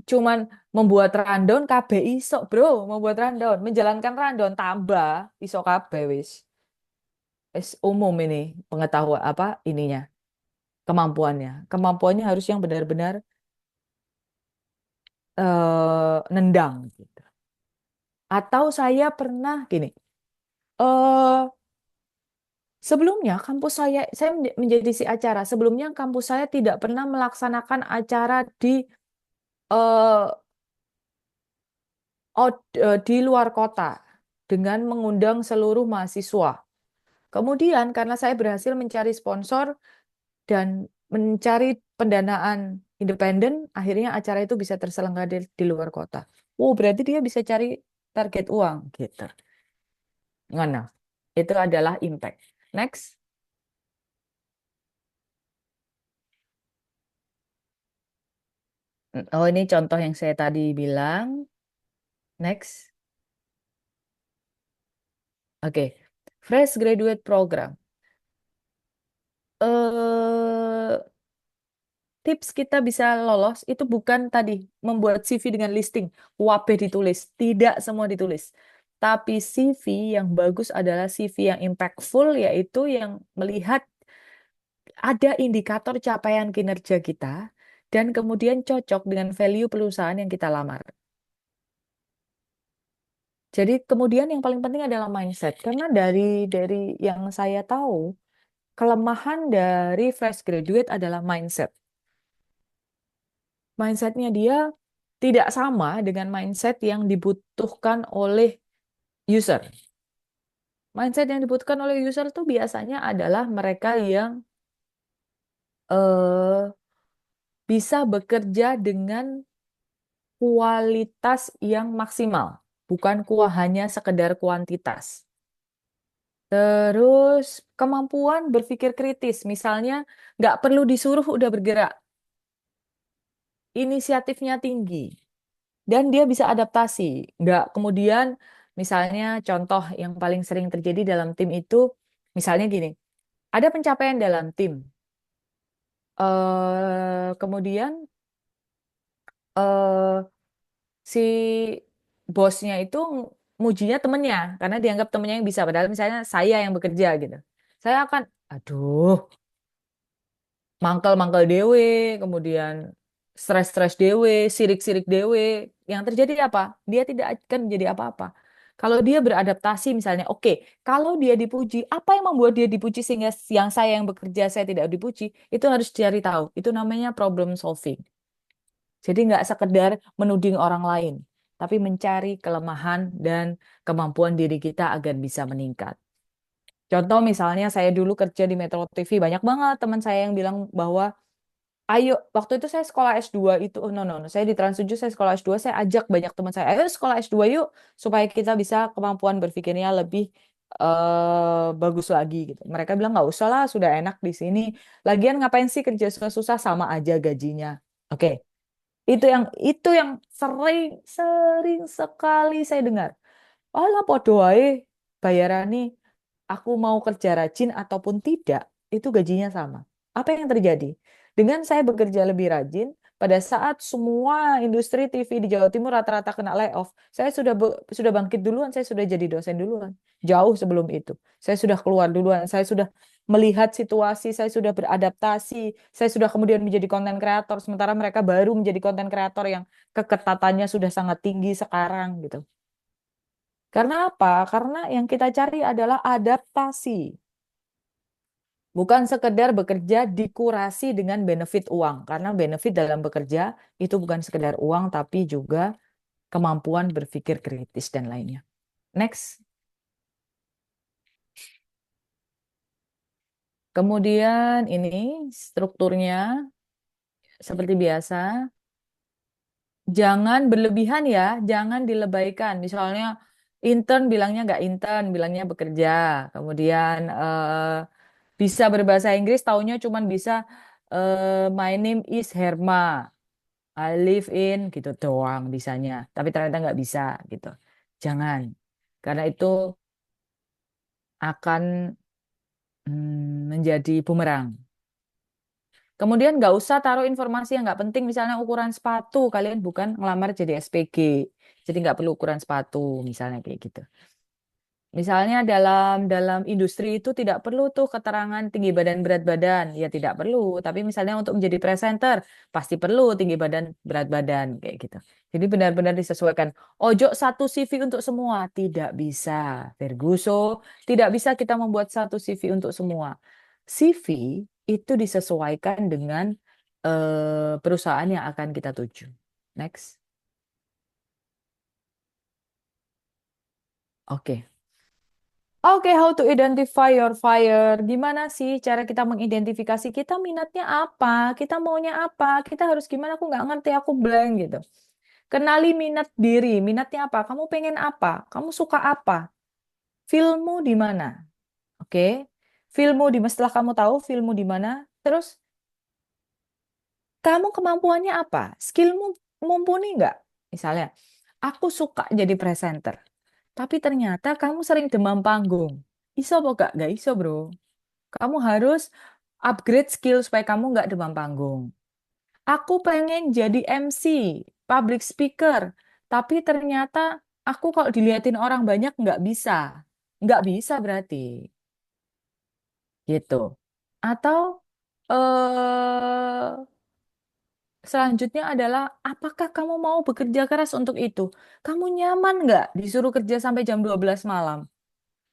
Speaker 7: cuman membuat rundown KB iso, Bro, membuat rundown, menjalankan rundown tambah iso KB wis. Wis umum ini pengetahuan apa ininya, kemampuannya. Kemampuannya harus yang benar-benar nendang gitu. Atau saya pernah gini, eh sebelumnya kampus saya menjadi si acara. Sebelumnya kampus saya tidak pernah melaksanakan acara eh, di luar kota dengan mengundang seluruh mahasiswa. Kemudian karena saya berhasil mencari sponsor dan mencari pendanaan independen, akhirnya acara itu bisa terselenggara di luar kota. Oh, berarti dia bisa cari target uang gitu. Ngono. Itu adalah impact. Next. Oh, ini contoh yang saya tadi bilang. Next. Oke. Fresh graduate program. Eh, tips kita bisa lolos itu bukan tadi membuat CV dengan listing, wabeh ditulis. Tidak semua ditulis. Tapi CV yang bagus adalah CV yang impactful, yaitu yang melihat ada indikator capaian kinerja kita dan kemudian cocok dengan value perusahaan yang kita lamar. Jadi kemudian yang paling penting adalah mindset. Karena dari yang saya tahu, kelemahan dari fresh graduate adalah mindset. Mindsetnya dia tidak sama dengan mindset yang dibutuhkan oleh user. Mindset yang dibutuhkan oleh user itu biasanya adalah mereka yang eh, bisa bekerja dengan kualitas yang maksimal, bukan hanya sekedar kuantitas. Terus kemampuan berpikir kritis, misalnya nggak perlu disuruh udah bergerak, inisiatifnya tinggi, dan dia bisa adaptasi. Nggak kemudian, misalnya contoh yang paling sering terjadi dalam tim itu, misalnya gini, ada pencapaian dalam tim, kemudian eh, si bosnya itu mujinya temennya, karena dianggap temennya yang bisa, padahal misalnya saya yang bekerja gitu. Saya akan, aduh, mangkel-mangkel dewe, kemudian stres-stres dewe, sirik-sirik dewe. Yang terjadi apa? Dia tidak akan menjadi apa-apa. Kalau dia beradaptasi misalnya, oke, kalau dia dipuji, apa yang membuat dia dipuji sehingga yang saya yang bekerja saya tidak dipuji, itu harus cari tahu. Itu namanya problem solving. Jadi nggak sekedar menuding orang lain, tapi mencari kelemahan dan kemampuan diri kita agar bisa meningkat. Contoh misalnya saya dulu kerja di Metro TV, banyak banget teman saya yang bilang bahwa ayo, waktu itu saya sekolah S2 itu, oh, no, no, no, saya di Trans 7, saya sekolah S2, saya ajak banyak teman saya, ayo sekolah S2 yuk, supaya kita bisa kemampuan berpikirnya lebih bagus lagi gitu. Mereka bilang nggak usah lah, sudah enak di sini. Lagian ngapain sih kerja susah-susah, sama aja gajinya. Oke, itu yang sering sering sekali saya dengar. Alah podo ae bayarane, aku mau kerja rajin ataupun tidak, itu gajinya sama. Apa yang terjadi? Dengan saya bekerja lebih rajin, pada saat semua industri TV di Jawa Timur rata-rata kena layoff, saya sudah bangkit duluan, saya sudah jadi dosen duluan. Jauh sebelum itu. Saya sudah keluar duluan, saya sudah melihat situasi, saya sudah beradaptasi, saya sudah kemudian menjadi konten kreator, sementara mereka baru menjadi konten kreator yang keketatannya sudah sangat tinggi sekarang gitu. Karena apa? Karena yang kita cari adalah adaptasi. Bukan sekedar bekerja dikurasi dengan benefit uang. Karena benefit dalam bekerja itu bukan sekedar uang, tapi juga kemampuan berpikir kritis dan lainnya. Next. Kemudian ini strukturnya seperti biasa. Jangan berlebihan ya, jangan dilebaikan. Misalnya intern bilangnya nggak intern, bilangnya bekerja. Kemudian bisa berbahasa Inggris, taunya cuman bisa my name is Herma, I live in gitu doang bisanya. Tapi ternyata nggak bisa gitu. Jangan, karena itu akan menjadi bumerang. Kemudian nggak usah taruh informasi yang nggak penting, misalnya ukuran sepatu. Kalian bukan ngelamar jadi SPG, jadi nggak perlu ukuran sepatu, misalnya kayak gitu. Misalnya dalam dalam industri itu tidak perlu tuh keterangan tinggi badan berat badan, ya tidak perlu. Tapi misalnya untuk menjadi presenter pasti perlu tinggi badan berat badan kayak gitu. Jadi benar-benar disesuaikan. Ojo satu CV untuk semua, tidak bisa. Verguso, tidak bisa kita membuat satu CV untuk semua. CV itu disesuaikan dengan perusahaan yang akan kita tuju. Next. Oke. Oke, how to identify your fire? Gimana sih cara kita mengidentifikasi kita minatnya apa, kita maunya apa, kita harus gimana? Aku nggak ngerti, aku blank gitu. Kenali minat diri, minatnya apa? Kamu pengen apa? Kamu suka apa? Filmmu di mana? Oke, filmmu di setelah kamu tahu filmmu di mana, terus kamu kemampuannya apa? Skillmu mumpuni nggak? Misalnya, aku suka jadi presenter, tapi ternyata kamu sering demam panggung. Iso apa gak? Gak iso, bro. Kamu harus upgrade skill supaya kamu nggak demam panggung. Aku pengen jadi MC, public speaker, tapi ternyata aku kalau dilihatin orang banyak nggak bisa. Nggak bisa berarti, gitu. Atau selanjutnya adalah, apakah kamu mau bekerja keras untuk itu? Kamu nyaman nggak disuruh kerja sampai jam 12 malam?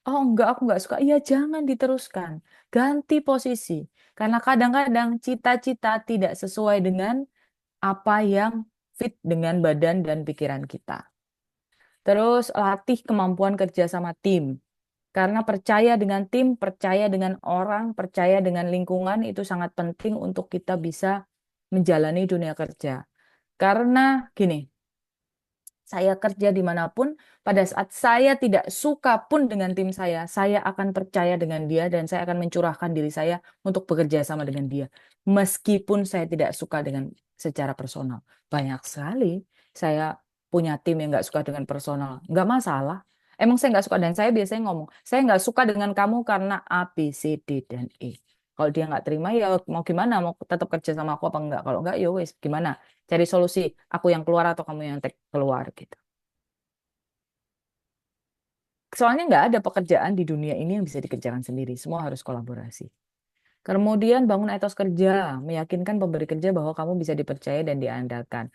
Speaker 7: Oh enggak, aku enggak suka. Iya, jangan diteruskan. Ganti posisi. Karena kadang-kadang cita-cita tidak sesuai dengan apa yang fit dengan badan dan pikiran kita. Terus latih kemampuan kerja sama tim. Karena percaya dengan tim, percaya dengan orang, percaya dengan lingkungan itu sangat penting untuk kita bisa menjalani dunia kerja. Karena gini, saya kerja dimanapun, pada saat saya tidak suka pun dengan tim saya akan percaya dengan dia dan saya akan mencurahkan diri saya untuk bekerja sama dengan dia. Meskipun saya tidak suka dengan secara personal. Banyak sekali saya punya tim yang nggak suka dengan personal. Nggak masalah. Emang saya nggak suka dan saya biasanya ngomong, saya nggak suka dengan kamu karena A, B, C, D, dan E. Kalau dia nggak terima ya mau gimana? Mau tetap kerja sama aku apa enggak? Kalau enggak ya wes gimana? Cari solusi, aku yang keluar atau kamu yang keluar gitu. Soalnya nggak ada pekerjaan di dunia ini yang bisa dikerjakan sendiri, semua harus kolaborasi. Kemudian bangun etos kerja, meyakinkan pemberi kerja bahwa kamu bisa dipercaya dan diandalkan.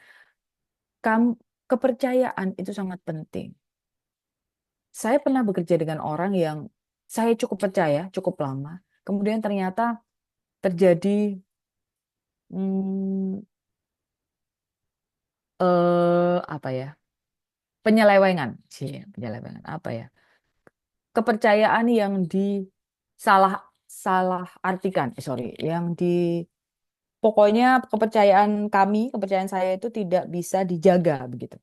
Speaker 7: Kamu, kepercayaan itu sangat penting. Saya pernah bekerja dengan orang yang saya cukup percaya, cukup lama. Kemudian ternyata terjadi hmm, apa ya? Penyelewengan, sih, penyelewengan apa ya? Kepercayaan yang di salah salah artikan, sorry, yang di pokoknya kepercayaan saya itu tidak bisa dijaga begitu.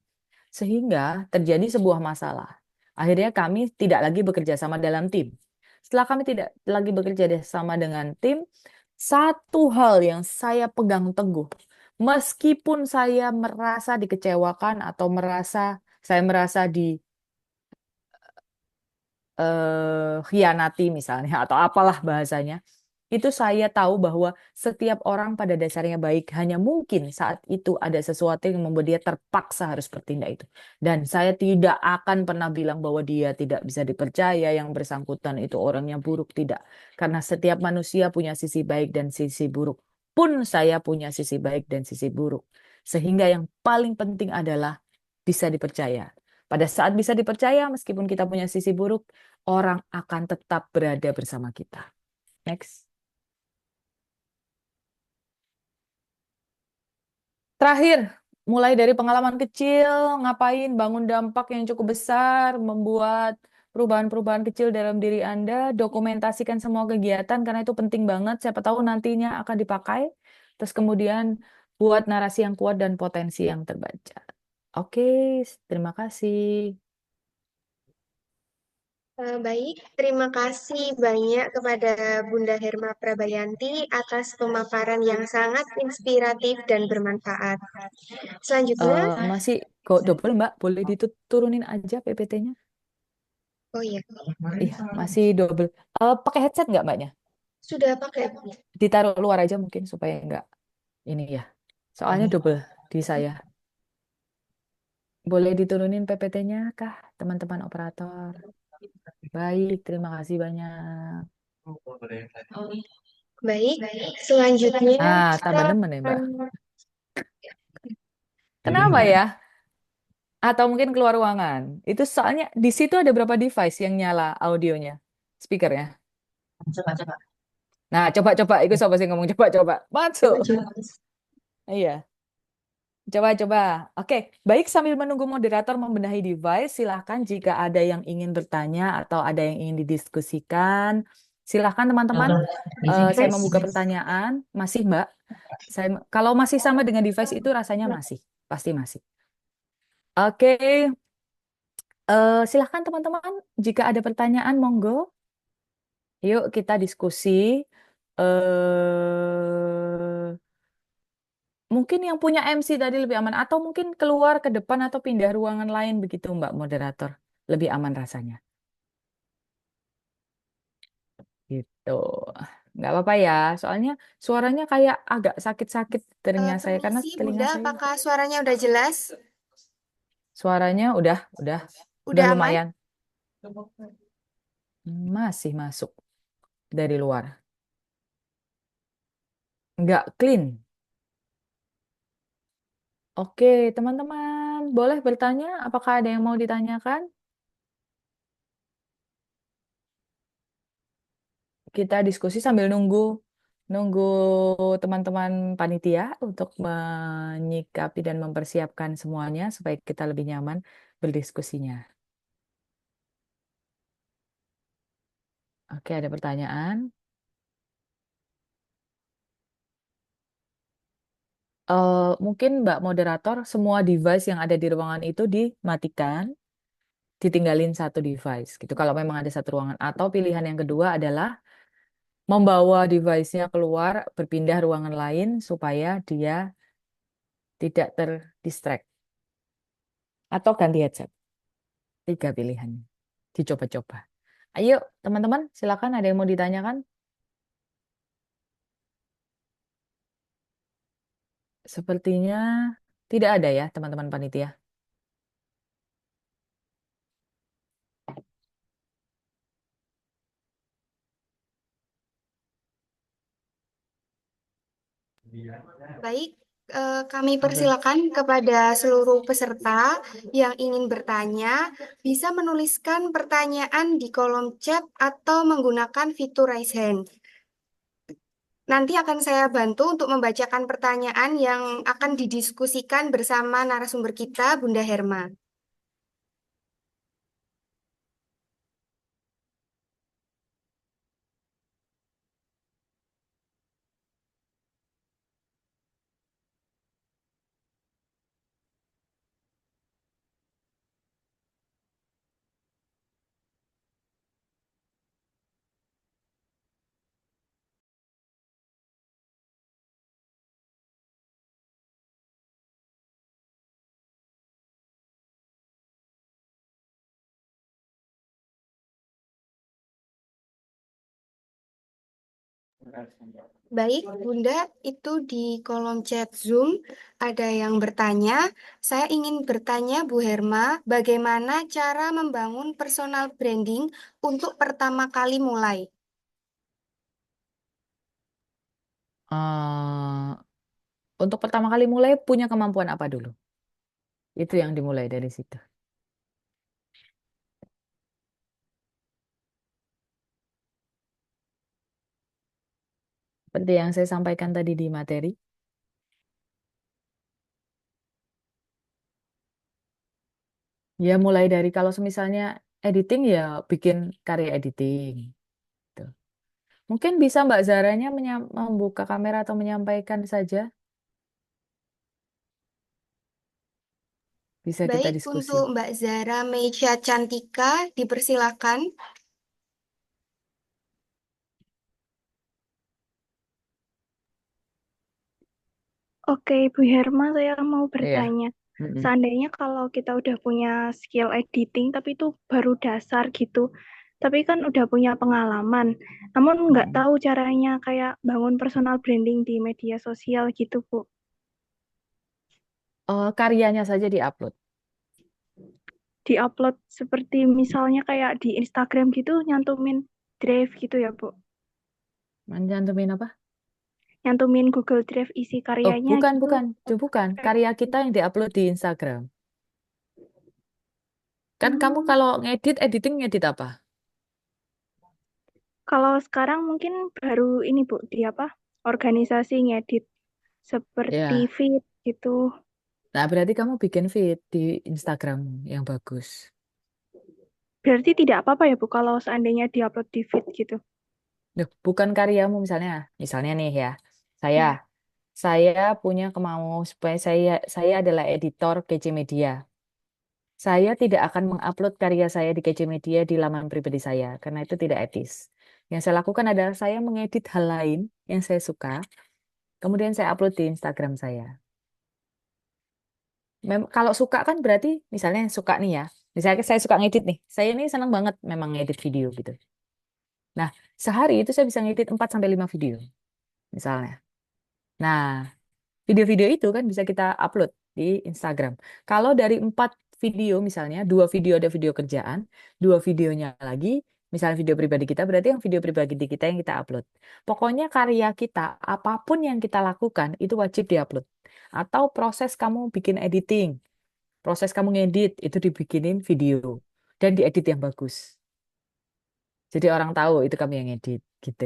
Speaker 7: Sehingga terjadi sebuah masalah. Akhirnya kami tidak lagi bekerja sama dalam tim. Setelah kami tidak lagi bekerja sama dengan tim, satu hal yang saya pegang teguh, meskipun saya merasa dikecewakan atau saya merasa khianati misalnya atau apalah bahasanya, itu saya tahu bahwa setiap orang pada dasarnya baik. Hanya mungkin saat itu ada sesuatu yang membuat dia terpaksa harus bertindak itu. Dan saya tidak akan pernah bilang bahwa dia tidak bisa dipercaya, yang bersangkutan itu orangnya buruk, tidak. Karena setiap manusia punya sisi baik dan sisi buruk. Pun saya punya sisi baik dan sisi buruk. Sehingga yang paling penting adalah bisa dipercaya. Pada saat bisa dipercaya, meskipun kita punya sisi buruk, orang akan tetap berada bersama kita. Next. Terakhir, mulai dari pengalaman kecil, ngapain bangun dampak yang cukup besar, membuat perubahan-perubahan kecil dalam diri Anda, dokumentasikan semua kegiatan karena itu penting banget, siapa tahu nantinya akan dipakai. Terus kemudian buat narasi yang kuat dan potensi yang terbaca. Oke, terima kasih.
Speaker 6: Baik, terima kasih banyak kepada Bunda Herma Prabayanti atas pemaparan yang sangat inspiratif dan bermanfaat. Selanjutnya,
Speaker 7: Masih kok double, Mbak? Boleh diturunin aja PPT-nya?
Speaker 6: oh iya,
Speaker 7: Iya, masih double. Pakai headset nggak, Mbaknya?
Speaker 6: sudah pakai.
Speaker 7: Ditaruh luar aja mungkin supaya nggak ini ya. Soalnya double di saya. Boleh diturunin PPT-nya kah, teman-teman operator? Baik, terima kasih banyak.
Speaker 6: Baik, selanjutnya kita
Speaker 7: Tambah nemen ya, Mbak.
Speaker 6: akan
Speaker 7: Kenapa ya? Atau mungkin keluar ruangan. Itu soalnya di situ ada berapa device yang nyala audionya, speakernya. Nah, coba-coba. Itu siapa sih ngomong coba-coba. Masuk. Iya. Coba-coba. Oke, baik sambil menunggu moderator membenahi device, silahkan jika ada yang ingin bertanya atau ada yang ingin didiskusikan. Silahkan teman-teman, saya membuka pertanyaan. Masih Mbak? Kalau masih sama dengan device itu rasanya masih, pasti masih. Oke, silahkan teman-teman, jika ada pertanyaan, monggo. Yuk kita diskusi. eh Mungkin yang punya MC tadi lebih aman, atau mungkin keluar ke depan atau pindah ruangan lain begitu, Mbak Moderator. Lebih aman rasanya. Gitu. Nggak apa-apa ya, soalnya suaranya kayak agak sakit-sakit telinga saya karena
Speaker 6: permisi
Speaker 7: telinga
Speaker 6: Bunda,
Speaker 7: saya
Speaker 6: apakah suaranya udah jelas?
Speaker 7: suaranya udah
Speaker 6: Udah aman?
Speaker 7: lumayan. Masih masuk dari luar. Nggak clean. Oke, teman-teman, boleh bertanya? Apakah ada yang mau ditanyakan? Kita diskusi sambil nunggu nunggu teman-teman panitia untuk menyikapi dan mempersiapkan semuanya supaya kita lebih nyaman berdiskusinya. Oke, ada pertanyaan. Mungkin Mbak Moderator, semua device yang ada di ruangan itu dimatikan, ditinggalin satu device gitu. Kalau memang ada satu ruangan. Atau pilihan yang kedua adalah membawa device-nya keluar, berpindah ruangan lain supaya dia tidak terdistract. Atau ganti headset. Tiga pilihan. Dicoba-coba. Ayo, teman-teman, silakan ada yang mau ditanyakan? Sepertinya tidak ada ya, teman-teman panitia.
Speaker 6: Baik, kami persilakan kepada seluruh peserta yang ingin bertanya, bisa menuliskan pertanyaan di kolom chat atau menggunakan fitur raise hand. Nanti akan saya bantu untuk membacakan pertanyaan yang akan didiskusikan bersama narasumber kita, Bunda Herma. Baik, Bunda, itu di kolom chat Zoom ada yang bertanya. Saya ingin bertanya, Bu Herma, bagaimana cara membangun personal branding untuk pertama kali mulai?
Speaker 7: Eh, untuk pertama kali mulai punya kemampuan apa dulu? Itu yang dimulai dari situ. Seperti yang saya sampaikan tadi di materi, ya mulai dari kalau misalnya editing ya bikin karya editing. Gitu. Mungkin bisa Mbak Zaranya membuka kamera atau menyampaikan saja. Bisa kita
Speaker 6: Baik,
Speaker 7: diskusi.
Speaker 6: untuk Mbak Zara Meisha Cantika, dipersilakan.
Speaker 8: Oke, Bu Herma, saya mau
Speaker 7: Iya.
Speaker 8: bertanya.
Speaker 7: Mm-mm.
Speaker 8: Seandainya kalau kita udah punya skill editing, tapi itu baru dasar gitu, tapi kan udah punya pengalaman, namun nggak
Speaker 7: Mm-mm.
Speaker 8: tahu caranya kayak bangun personal branding di media sosial gitu, Bu.
Speaker 7: Karyanya saja diupload.
Speaker 8: Di-upload seperti misalnya kayak di Instagram gitu, nyantumin Drive gitu ya, Bu.
Speaker 7: Mencantumin apa?
Speaker 8: Nyantumin Google Drive isi
Speaker 7: Oh,
Speaker 8: karyanya
Speaker 7: bukan,
Speaker 8: gitu.
Speaker 7: bukan. Itu bukan. Karya kita yang diupload di Instagram. Kan kamu
Speaker 8: Hmm,
Speaker 7: kalau ngedit, editing ngedit apa?
Speaker 8: Kalau sekarang mungkin baru ini, Bu, di apa? Organisasi ngedit seperti
Speaker 7: Ya.
Speaker 8: feed gitu.
Speaker 7: Nah, berarti kamu bikin feed di Instagram yang bagus.
Speaker 8: Berarti tidak apa-apa ya, Bu, kalau seandainya diupload di feed gitu.
Speaker 7: Duh, bukan karyamu misalnya. Misalnya nih ya, saya
Speaker 8: Ya.
Speaker 7: saya punya kemauan supaya saya adalah editor KC Media. Saya tidak akan mengupload karya saya di KC Media di laman pribadi saya karena itu tidak etis. Yang saya lakukan adalah saya mengedit hal lain yang saya suka, kemudian saya upload di Instagram saya. Kalau suka kan berarti misalnya suka nih ya. Misalnya saya suka ngedit nih. Saya ini senang banget memang ngedit video gitu. Nah, sehari itu saya bisa ngedit 4 sampai 5 video misalnya. Nah, video-video itu kan bisa kita upload di Instagram. Kalau dari 4 video misalnya, 2 video ada video kerjaan, 2 videonya lagi, misalnya video pribadi kita, berarti yang video pribadi kita yang kita upload. Pokoknya karya kita, apapun yang kita lakukan, itu wajib diupload. Atau proses kamu bikin editing, proses kamu ngedit, itu dibikinin video. Dan diedit yang bagus. Jadi orang tahu itu kamu yang ngedit, gitu.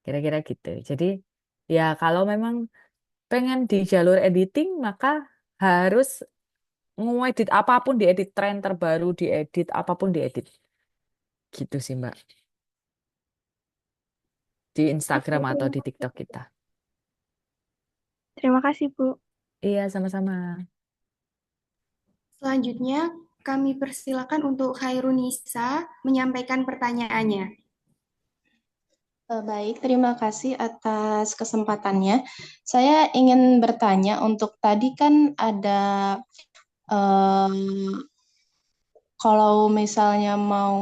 Speaker 7: Kira-kira gitu. Jadi, ya kalau memang pengen di jalur editing maka harus ngedit apapun diedit tren terbaru diedit apapun diedit gitu sih Mbak di
Speaker 8: Oke,
Speaker 7: Instagram atau di TikTok kita.
Speaker 8: terima kasih, Bu.
Speaker 7: Iya sama-sama.
Speaker 6: Selanjutnya, kami persilakan untuk Khairunisa menyampaikan pertanyaannya.
Speaker 9: Baik, terima kasih atas kesempatannya. Saya ingin bertanya untuk tadi kan ada em, kalau misalnya mau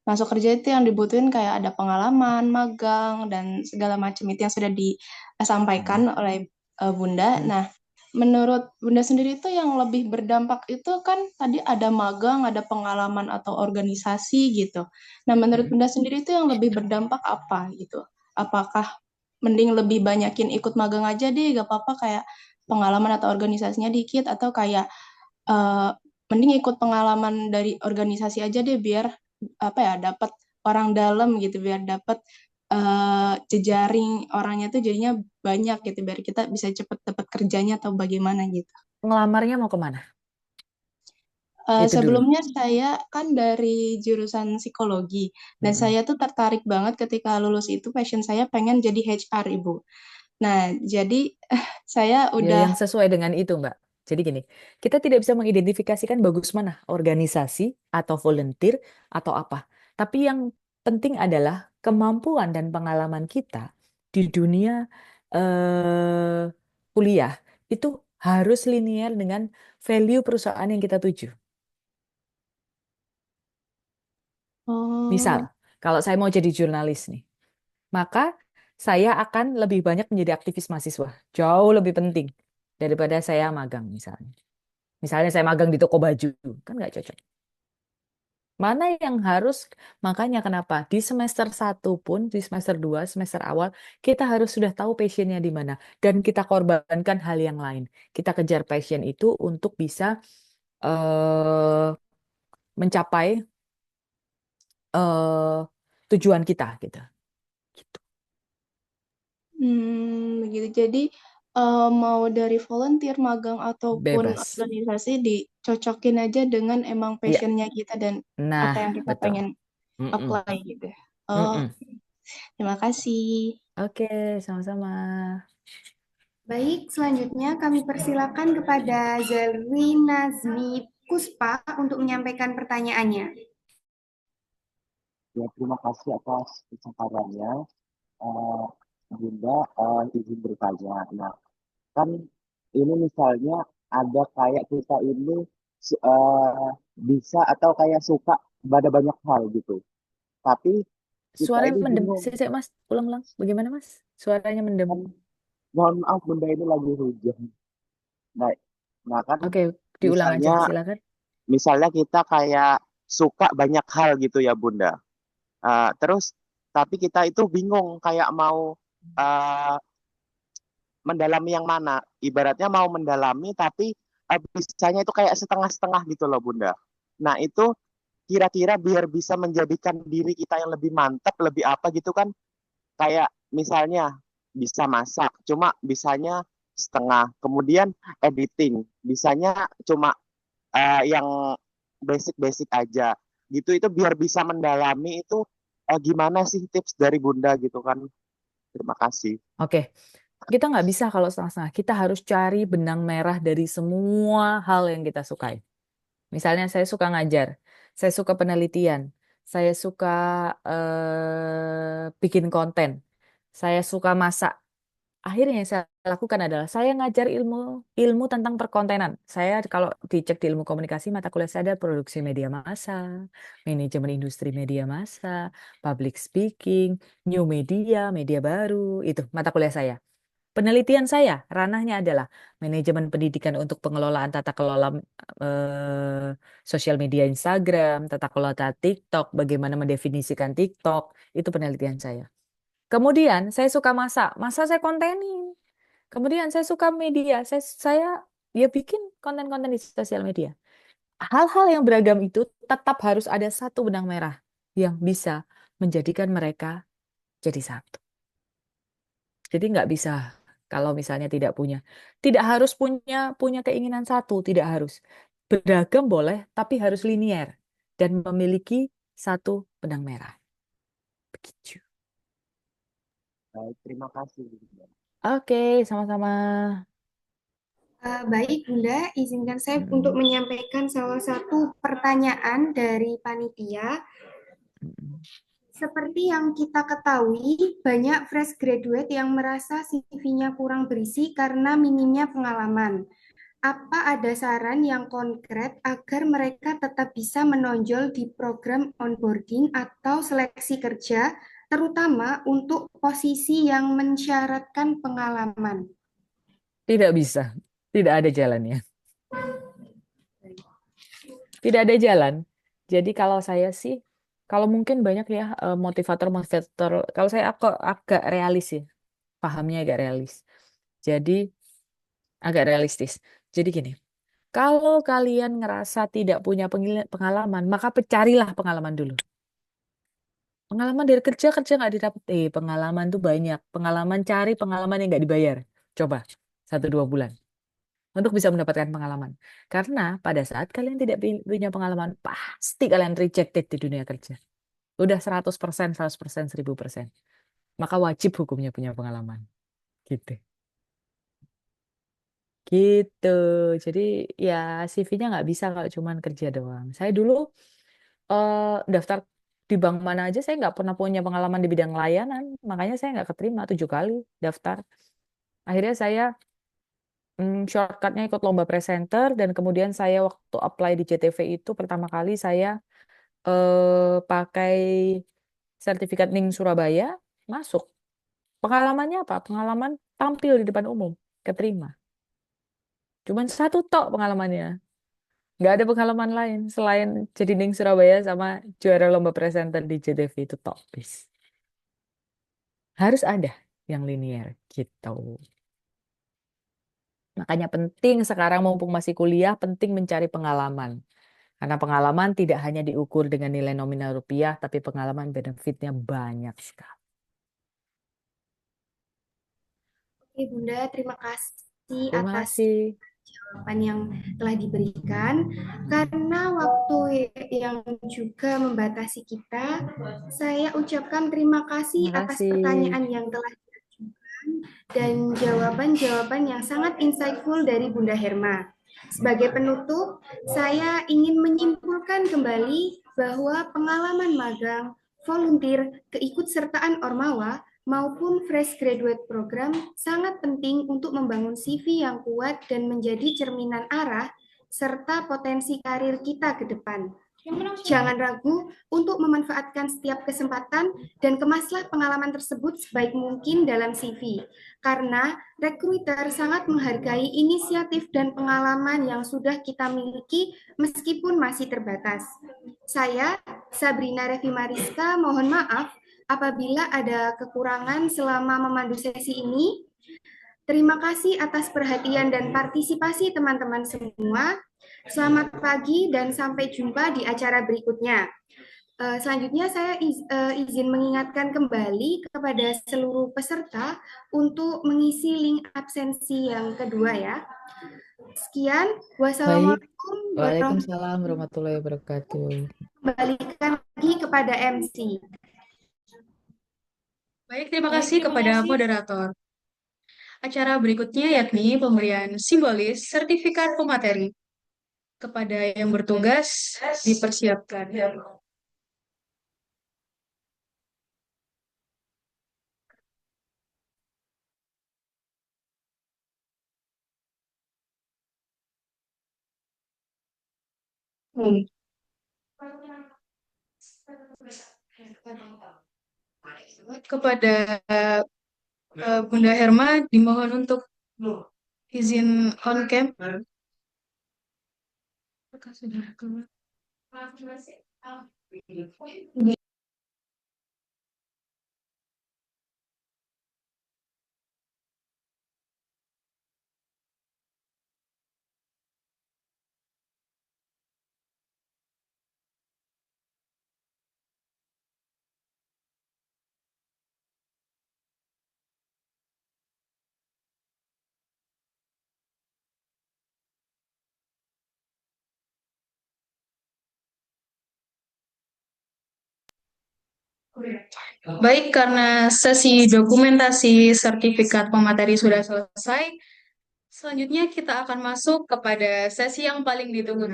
Speaker 9: masuk kerja itu yang dibutuhin kayak ada pengalaman, magang, dan segala macam itu yang sudah disampaikan oleh Bunda. Nah, menurut Bunda sendiri itu yang lebih berdampak itu kan tadi ada magang, ada pengalaman atau organisasi gitu. Nah, menurut Bunda sendiri itu yang lebih berdampak apa gitu? Apakah mending lebih banyakin ikut magang aja deh, gak apa-apa kayak pengalaman atau organisasinya dikit, atau kayak eh, mending ikut pengalaman dari organisasi aja deh biar apa ya dapat orang dalam gitu, biar dapat jejaring orangnya tuh jadinya banyak gitu, biar kita bisa cepet dapat kerjanya atau bagaimana gitu.
Speaker 7: Ngelamarnya mau kemana? Itu dulu.
Speaker 9: Sebelumnya saya kan dari jurusan psikologi dan
Speaker 7: Mm-mm.
Speaker 9: saya tuh tertarik banget ketika lulus itu, passion saya pengen jadi HR, Ibu. Nah, jadi saya
Speaker 7: Ya
Speaker 9: udah
Speaker 7: yang sesuai dengan itu Mbak. Jadi gini, kita tidak bisa mengidentifikasikan bagus mana organisasi atau volunteer atau apa. Tapi yang penting adalah kemampuan dan pengalaman kita di dunia eh, kuliah itu harus linear dengan value perusahaan yang kita tuju. Misal,
Speaker 9: oh
Speaker 7: kalau saya mau jadi jurnalis nih, maka saya akan lebih banyak menjadi aktivis mahasiswa. Jauh lebih penting daripada saya magang misalnya. Misalnya saya magang di toko baju, kan nggak cocok. Mana yang harus, makanya kenapa di semester 1 pun, di semester 2 semester awal, kita harus sudah tahu passionnya di mana. Dan kita korbankan hal yang lain. Kita kejar passion itu untuk bisa eh, mencapai eh, tujuan kita gitu. Gitu.
Speaker 9: Begitu. Jadi mau dari volunteer, magang ataupun
Speaker 7: Bebas.
Speaker 9: organisasi dicocokin aja dengan emang
Speaker 7: Ya,
Speaker 9: passionnya kita dan
Speaker 7: nah
Speaker 9: apa yang kita
Speaker 7: betul.
Speaker 9: pengen
Speaker 7: Mm-mm.
Speaker 9: apply gitu. Oh,
Speaker 7: Mm-mm.
Speaker 9: terima kasih.
Speaker 7: Oke, sama-sama.
Speaker 3: Baik, selanjutnya kami persilakan kepada Zalwi Nazmi Puspa untuk menyampaikan pertanyaannya.
Speaker 10: Ya, terima kasih atas kesempatannya. Eh, Bunda, izin bertanya. Nah, kan ini misalnya ada kayak kita ini bisa atau kayak suka pada banyak hal gitu. Tapi kita
Speaker 7: Suaranya
Speaker 10: ini
Speaker 7: mendem.
Speaker 10: bingung.
Speaker 7: Saya, Mas, ulang-ulang. Bagaimana, Mas? Suaranya mendem.
Speaker 10: Kan, mohon maaf Bunda ini lagi hujan. Nah, nah kan
Speaker 7: Oke, diulang aja,
Speaker 10: misalnya
Speaker 7: silakan.
Speaker 10: misalnya kita kayak suka banyak hal gitu ya Bunda. Terus tapi kita itu bingung kayak mau eh, mendalami yang mana. Ibaratnya mau mendalami tapi bisanya itu kayak setengah-setengah gitu loh Bunda. Nah itu kira-kira biar bisa menjadikan diri kita yang lebih mantap, lebih apa gitu kan. Kayak misalnya bisa masak, cuma bisanya setengah. Kemudian editing, bisanya cuma yang basic-basic aja. Gitu itu biar bisa mendalami itu gimana sih tips dari Bunda gitu kan. Terima kasih.
Speaker 7: Oke, kita nggak bisa kalau setengah-setengah. Kita harus cari benang merah dari semua hal yang kita sukai. Misalnya saya suka ngajar, saya suka penelitian, saya suka bikin konten, saya suka masak. Akhirnya yang saya lakukan adalah saya ngajar ilmu ilmu tentang perkontenan. Saya kalau dicek di ilmu komunikasi mata kuliah saya ada produksi media massa, manajemen industri media massa, public speaking, new media, media baru, itu mata kuliah saya. Penelitian saya ranahnya adalah manajemen pendidikan untuk pengelolaan tata kelola sosial media Instagram, tata kelola TikTok, bagaimana mendefinisikan TikTok, itu penelitian saya. Kemudian saya suka masak, masak saya kontenin. Kemudian saya suka media, saya ya bikin konten-konten di sosial media. Hal-hal yang beragam itu tetap harus ada satu benang merah yang bisa menjadikan mereka jadi satu. Jadi nggak bisa kalau misalnya tidak harus punya punya keinginan satu, tidak harus. Beragam boleh, tapi harus linier dan memiliki satu benang merah. Begitu.
Speaker 10: Baik, terima kasih Bunda.
Speaker 7: Oke, sama-sama.
Speaker 3: Baik, Bunda, izinkan saya untuk menyampaikan salah satu pertanyaan dari panitia. Seperti yang kita ketahui, banyak fresh graduate yang merasa CV-nya kurang berisi karena minimnya pengalaman. Apa ada saran yang konkret agar mereka tetap bisa menonjol di program onboarding atau seleksi kerja, terutama untuk posisi yang mensyaratkan pengalaman?
Speaker 7: Tidak bisa, tidak ada jalannya. Tidak ada jalan. Jadi kalau saya sih, kalau mungkin banyak ya motivator-motivator. Kalau saya agak realis ya, pahamnya agak realis. Jadi agak realistis. Jadi gini, kalau kalian ngerasa tidak punya pengalaman, maka carilah pengalaman dulu. Pengalaman dari kerja, kerja nggak didapat. Pengalaman tuh banyak. Cari pengalaman yang nggak dibayar. Coba, 1-2 bulan. Untuk bisa mendapatkan pengalaman. Karena pada saat kalian tidak punya pengalaman, pasti kalian rejected di dunia kerja. Udah 100%, 100%, 1000%. Maka wajib hukumnya punya pengalaman. Gitu. Gitu. Jadi ya CV-nya nggak bisa kalau cuman kerja doang. Saya dulu eh, daftar di bank mana aja saya nggak pernah punya pengalaman di bidang layanan. Makanya saya nggak keterima 7 kali daftar. Akhirnya saya shortcutnya ikut lomba presenter dan kemudian saya waktu apply di JTV itu pertama kali saya pakai sertifikat NIM Surabaya masuk. Pengalamannya apa? Pengalaman tampil di depan umum, keterima. Cuman satu tok pengalamannya. Nggak ada pengalaman lain selain jadi Ning Surabaya sama juara lomba presenter di JTV itu tok bis. Harus ada yang linear gitu. Makanya penting sekarang mumpung masih kuliah, penting mencari pengalaman. Karena pengalaman tidak hanya diukur dengan nilai nominal rupiah, tapi pengalaman benefitnya banyak sekali.
Speaker 3: Oke, Bunda, terima kasih
Speaker 7: Terima
Speaker 3: atas
Speaker 7: kasih.
Speaker 3: jawaban yang telah diberikan. Karena waktu yang juga membatasi kita, saya ucapkan terima kasih
Speaker 7: Terima
Speaker 3: atas
Speaker 7: kasih.
Speaker 3: pertanyaan yang telah diajukan dan jawaban-jawaban yang sangat insightful dari Bunda Herma. Sebagai penutup, saya ingin menyimpulkan kembali bahwa pengalaman magang, volunteer, keikutsertaan Ormawa, maupun fresh graduate program sangat penting untuk membangun CV yang kuat dan menjadi cerminan arah serta potensi karir kita ke depan. Jangan ragu untuk memanfaatkan setiap kesempatan dan kemaslah pengalaman tersebut sebaik mungkin dalam CV, karena recruiter sangat menghargai inisiatif dan pengalaman yang sudah kita miliki meskipun masih terbatas. Saya, Sabrina Revi Mariska, mohon maaf apabila ada kekurangan selama memandu sesi ini. Terima kasih atas perhatian dan partisipasi teman-teman semua. Selamat pagi dan sampai jumpa di acara berikutnya. Selanjutnya saya izin mengingatkan kembali kepada seluruh peserta untuk mengisi link absensi yang kedua ya. Sekian,
Speaker 7: Baik.
Speaker 3: wassalamualaikum
Speaker 7: Waalaikumsalam warahmatullahi wabarakatuh.
Speaker 3: Kembalikan lagi kepada MC.
Speaker 1: Baik, terima kasih kepada moderator. Acara berikutnya yakni pemberian simbolis sertifikat pemateri. Kepada yang bertugas dipersiapkan. Kepada Bunda Herma dimohon untuk izin on cam. Apakah sudah keluar? Baik, karena sesi dokumentasi sertifikat pemateri sudah selesai, selanjutnya kita akan masuk kepada sesi yang paling ditunggu,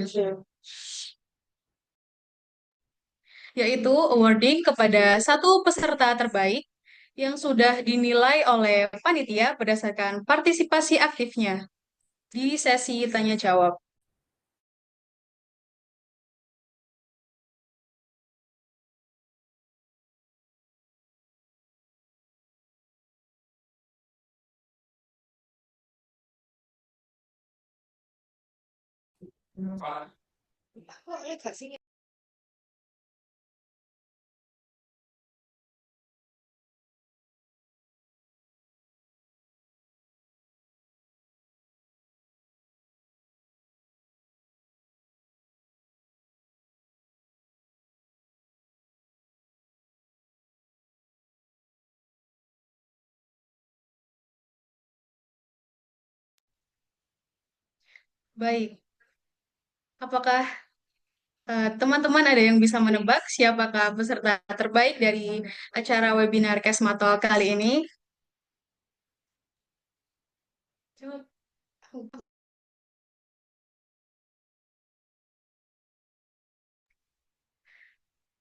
Speaker 1: yaitu awarding kepada satu peserta terbaik yang sudah dinilai oleh panitia berdasarkan partisipasi aktifnya di sesi tanya jawab. Baik, apakah teman-teman ada yang bisa menebak siapakah peserta terbaik dari acara webinar Kesmatol kali ini?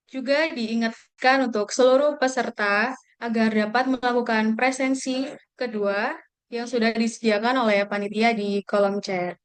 Speaker 1: Juga diingatkan untuk seluruh peserta agar dapat melakukan presensi kedua yang sudah disediakan oleh panitia di kolom chat.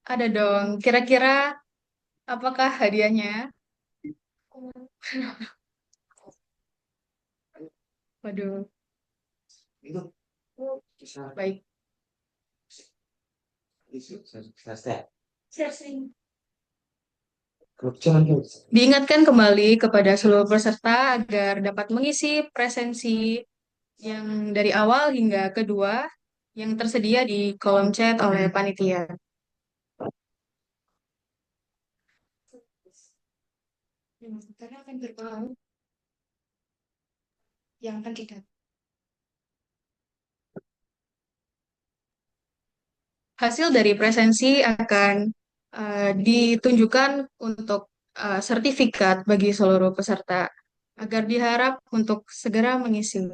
Speaker 1: Ada dong. Kira-kira apakah hadiahnya? Waduh. Baik. Diingatkan kembali kepada seluruh peserta agar dapat mengisi presensi yang dari awal hingga kedua yang tersedia di kolom chat oleh panitia. Karena akan berpengaruh yang akan kita. Hasil dari presensi akan ditunjukkan untuk sertifikat bagi seluruh peserta agar diharap untuk segera mengisi.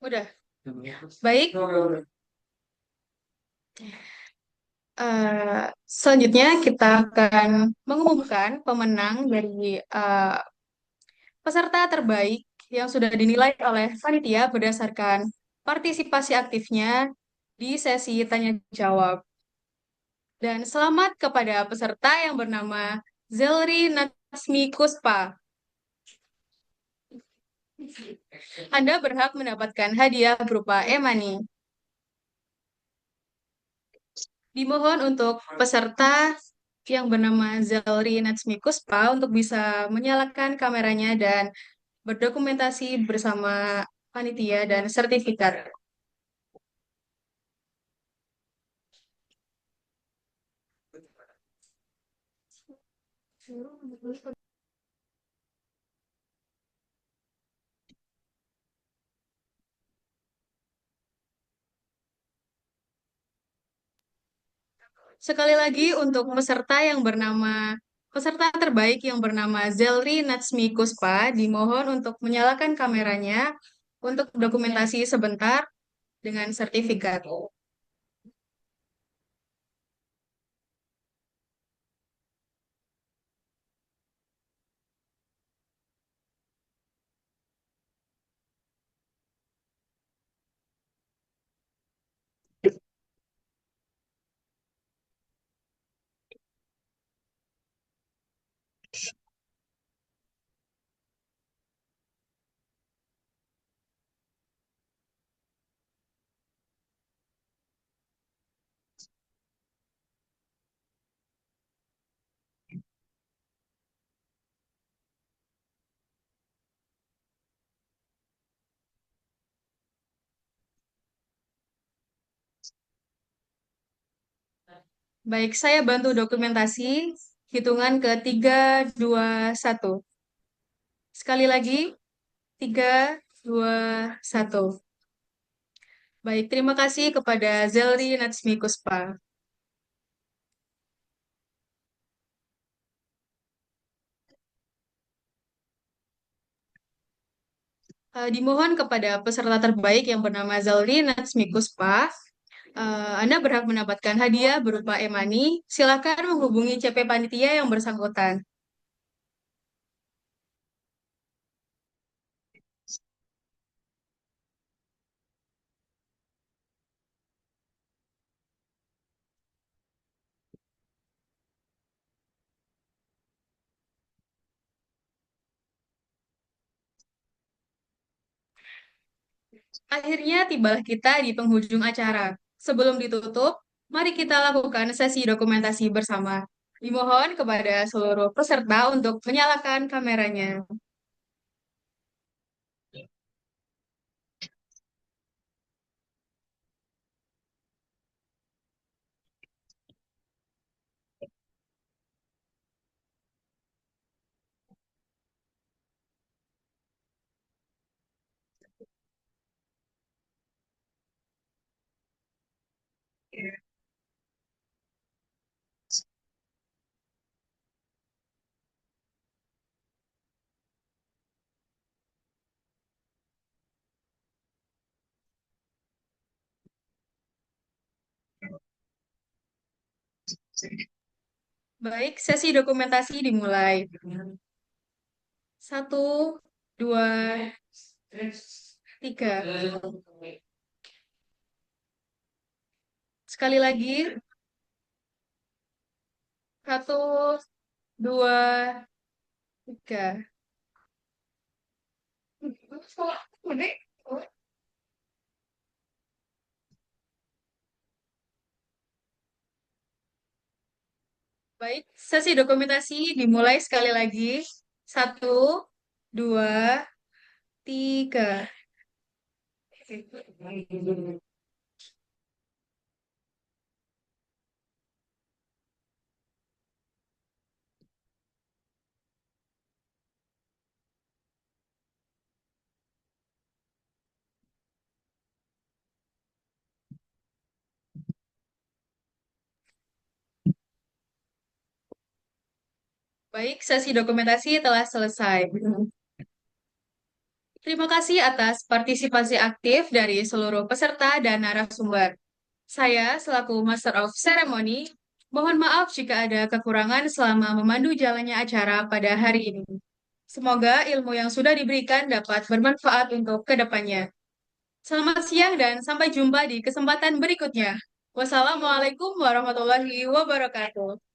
Speaker 1: Udah. Baik. Selanjutnya kita akan mengumumkan pemenang dari peserta terbaik yang sudah dinilai oleh panitia berdasarkan partisipasi aktifnya di sesi tanya jawab. Dan selamat kepada peserta yang bernama Zelri Natsmi Kuspa. Anda berhak mendapatkan hadiah berupa e-money. Dimohon untuk peserta yang bernama Zelri Natsmi Kuspa untuk bisa menyalakan kameranya dan berdokumentasi bersama panitia dan sertifikat. Sekali lagi untuk peserta terbaik yang bernama Zelri Natsmi Kuspa, dimohon untuk menyalakan kameranya untuk dokumentasi sebentar dengan sertifikat. Baik, saya bantu dokumentasi. Hitungan ke 3, 2, 1. Sekali lagi, 3, 2, 1. Baik, terima kasih kepada Zelri Natsmi Kuspa. Dimohon kepada peserta terbaik yang bernama Zelri Natsmi Kuspa, Anda berhak mendapatkan hadiah berupa e-money. Silakan menghubungi CP Panitia yang bersangkutan. Akhirnya tibalah kita di penghujung acara. Sebelum ditutup, mari kita lakukan sesi dokumentasi bersama. Dimohon kepada seluruh peserta untuk menyalakan kameranya. Baik, sesi dokumentasi dimulai. Satu, dua, tiga. Sekali lagi. Satu, dua, tiga. Baik, sesi dokumentasi dimulai sekali lagi. Satu, dua, tiga. Baik, sesi dokumentasi telah selesai. Terima kasih atas partisipasi aktif dari seluruh peserta dan narasumber. Saya, selaku Master of Ceremony, mohon maaf jika ada kekurangan selama memandu jalannya acara pada hari ini. Semoga ilmu yang sudah diberikan dapat bermanfaat untuk kedepannya. Selamat siang dan sampai jumpa di kesempatan berikutnya. Wassalamualaikum warahmatullahi wabarakatuh.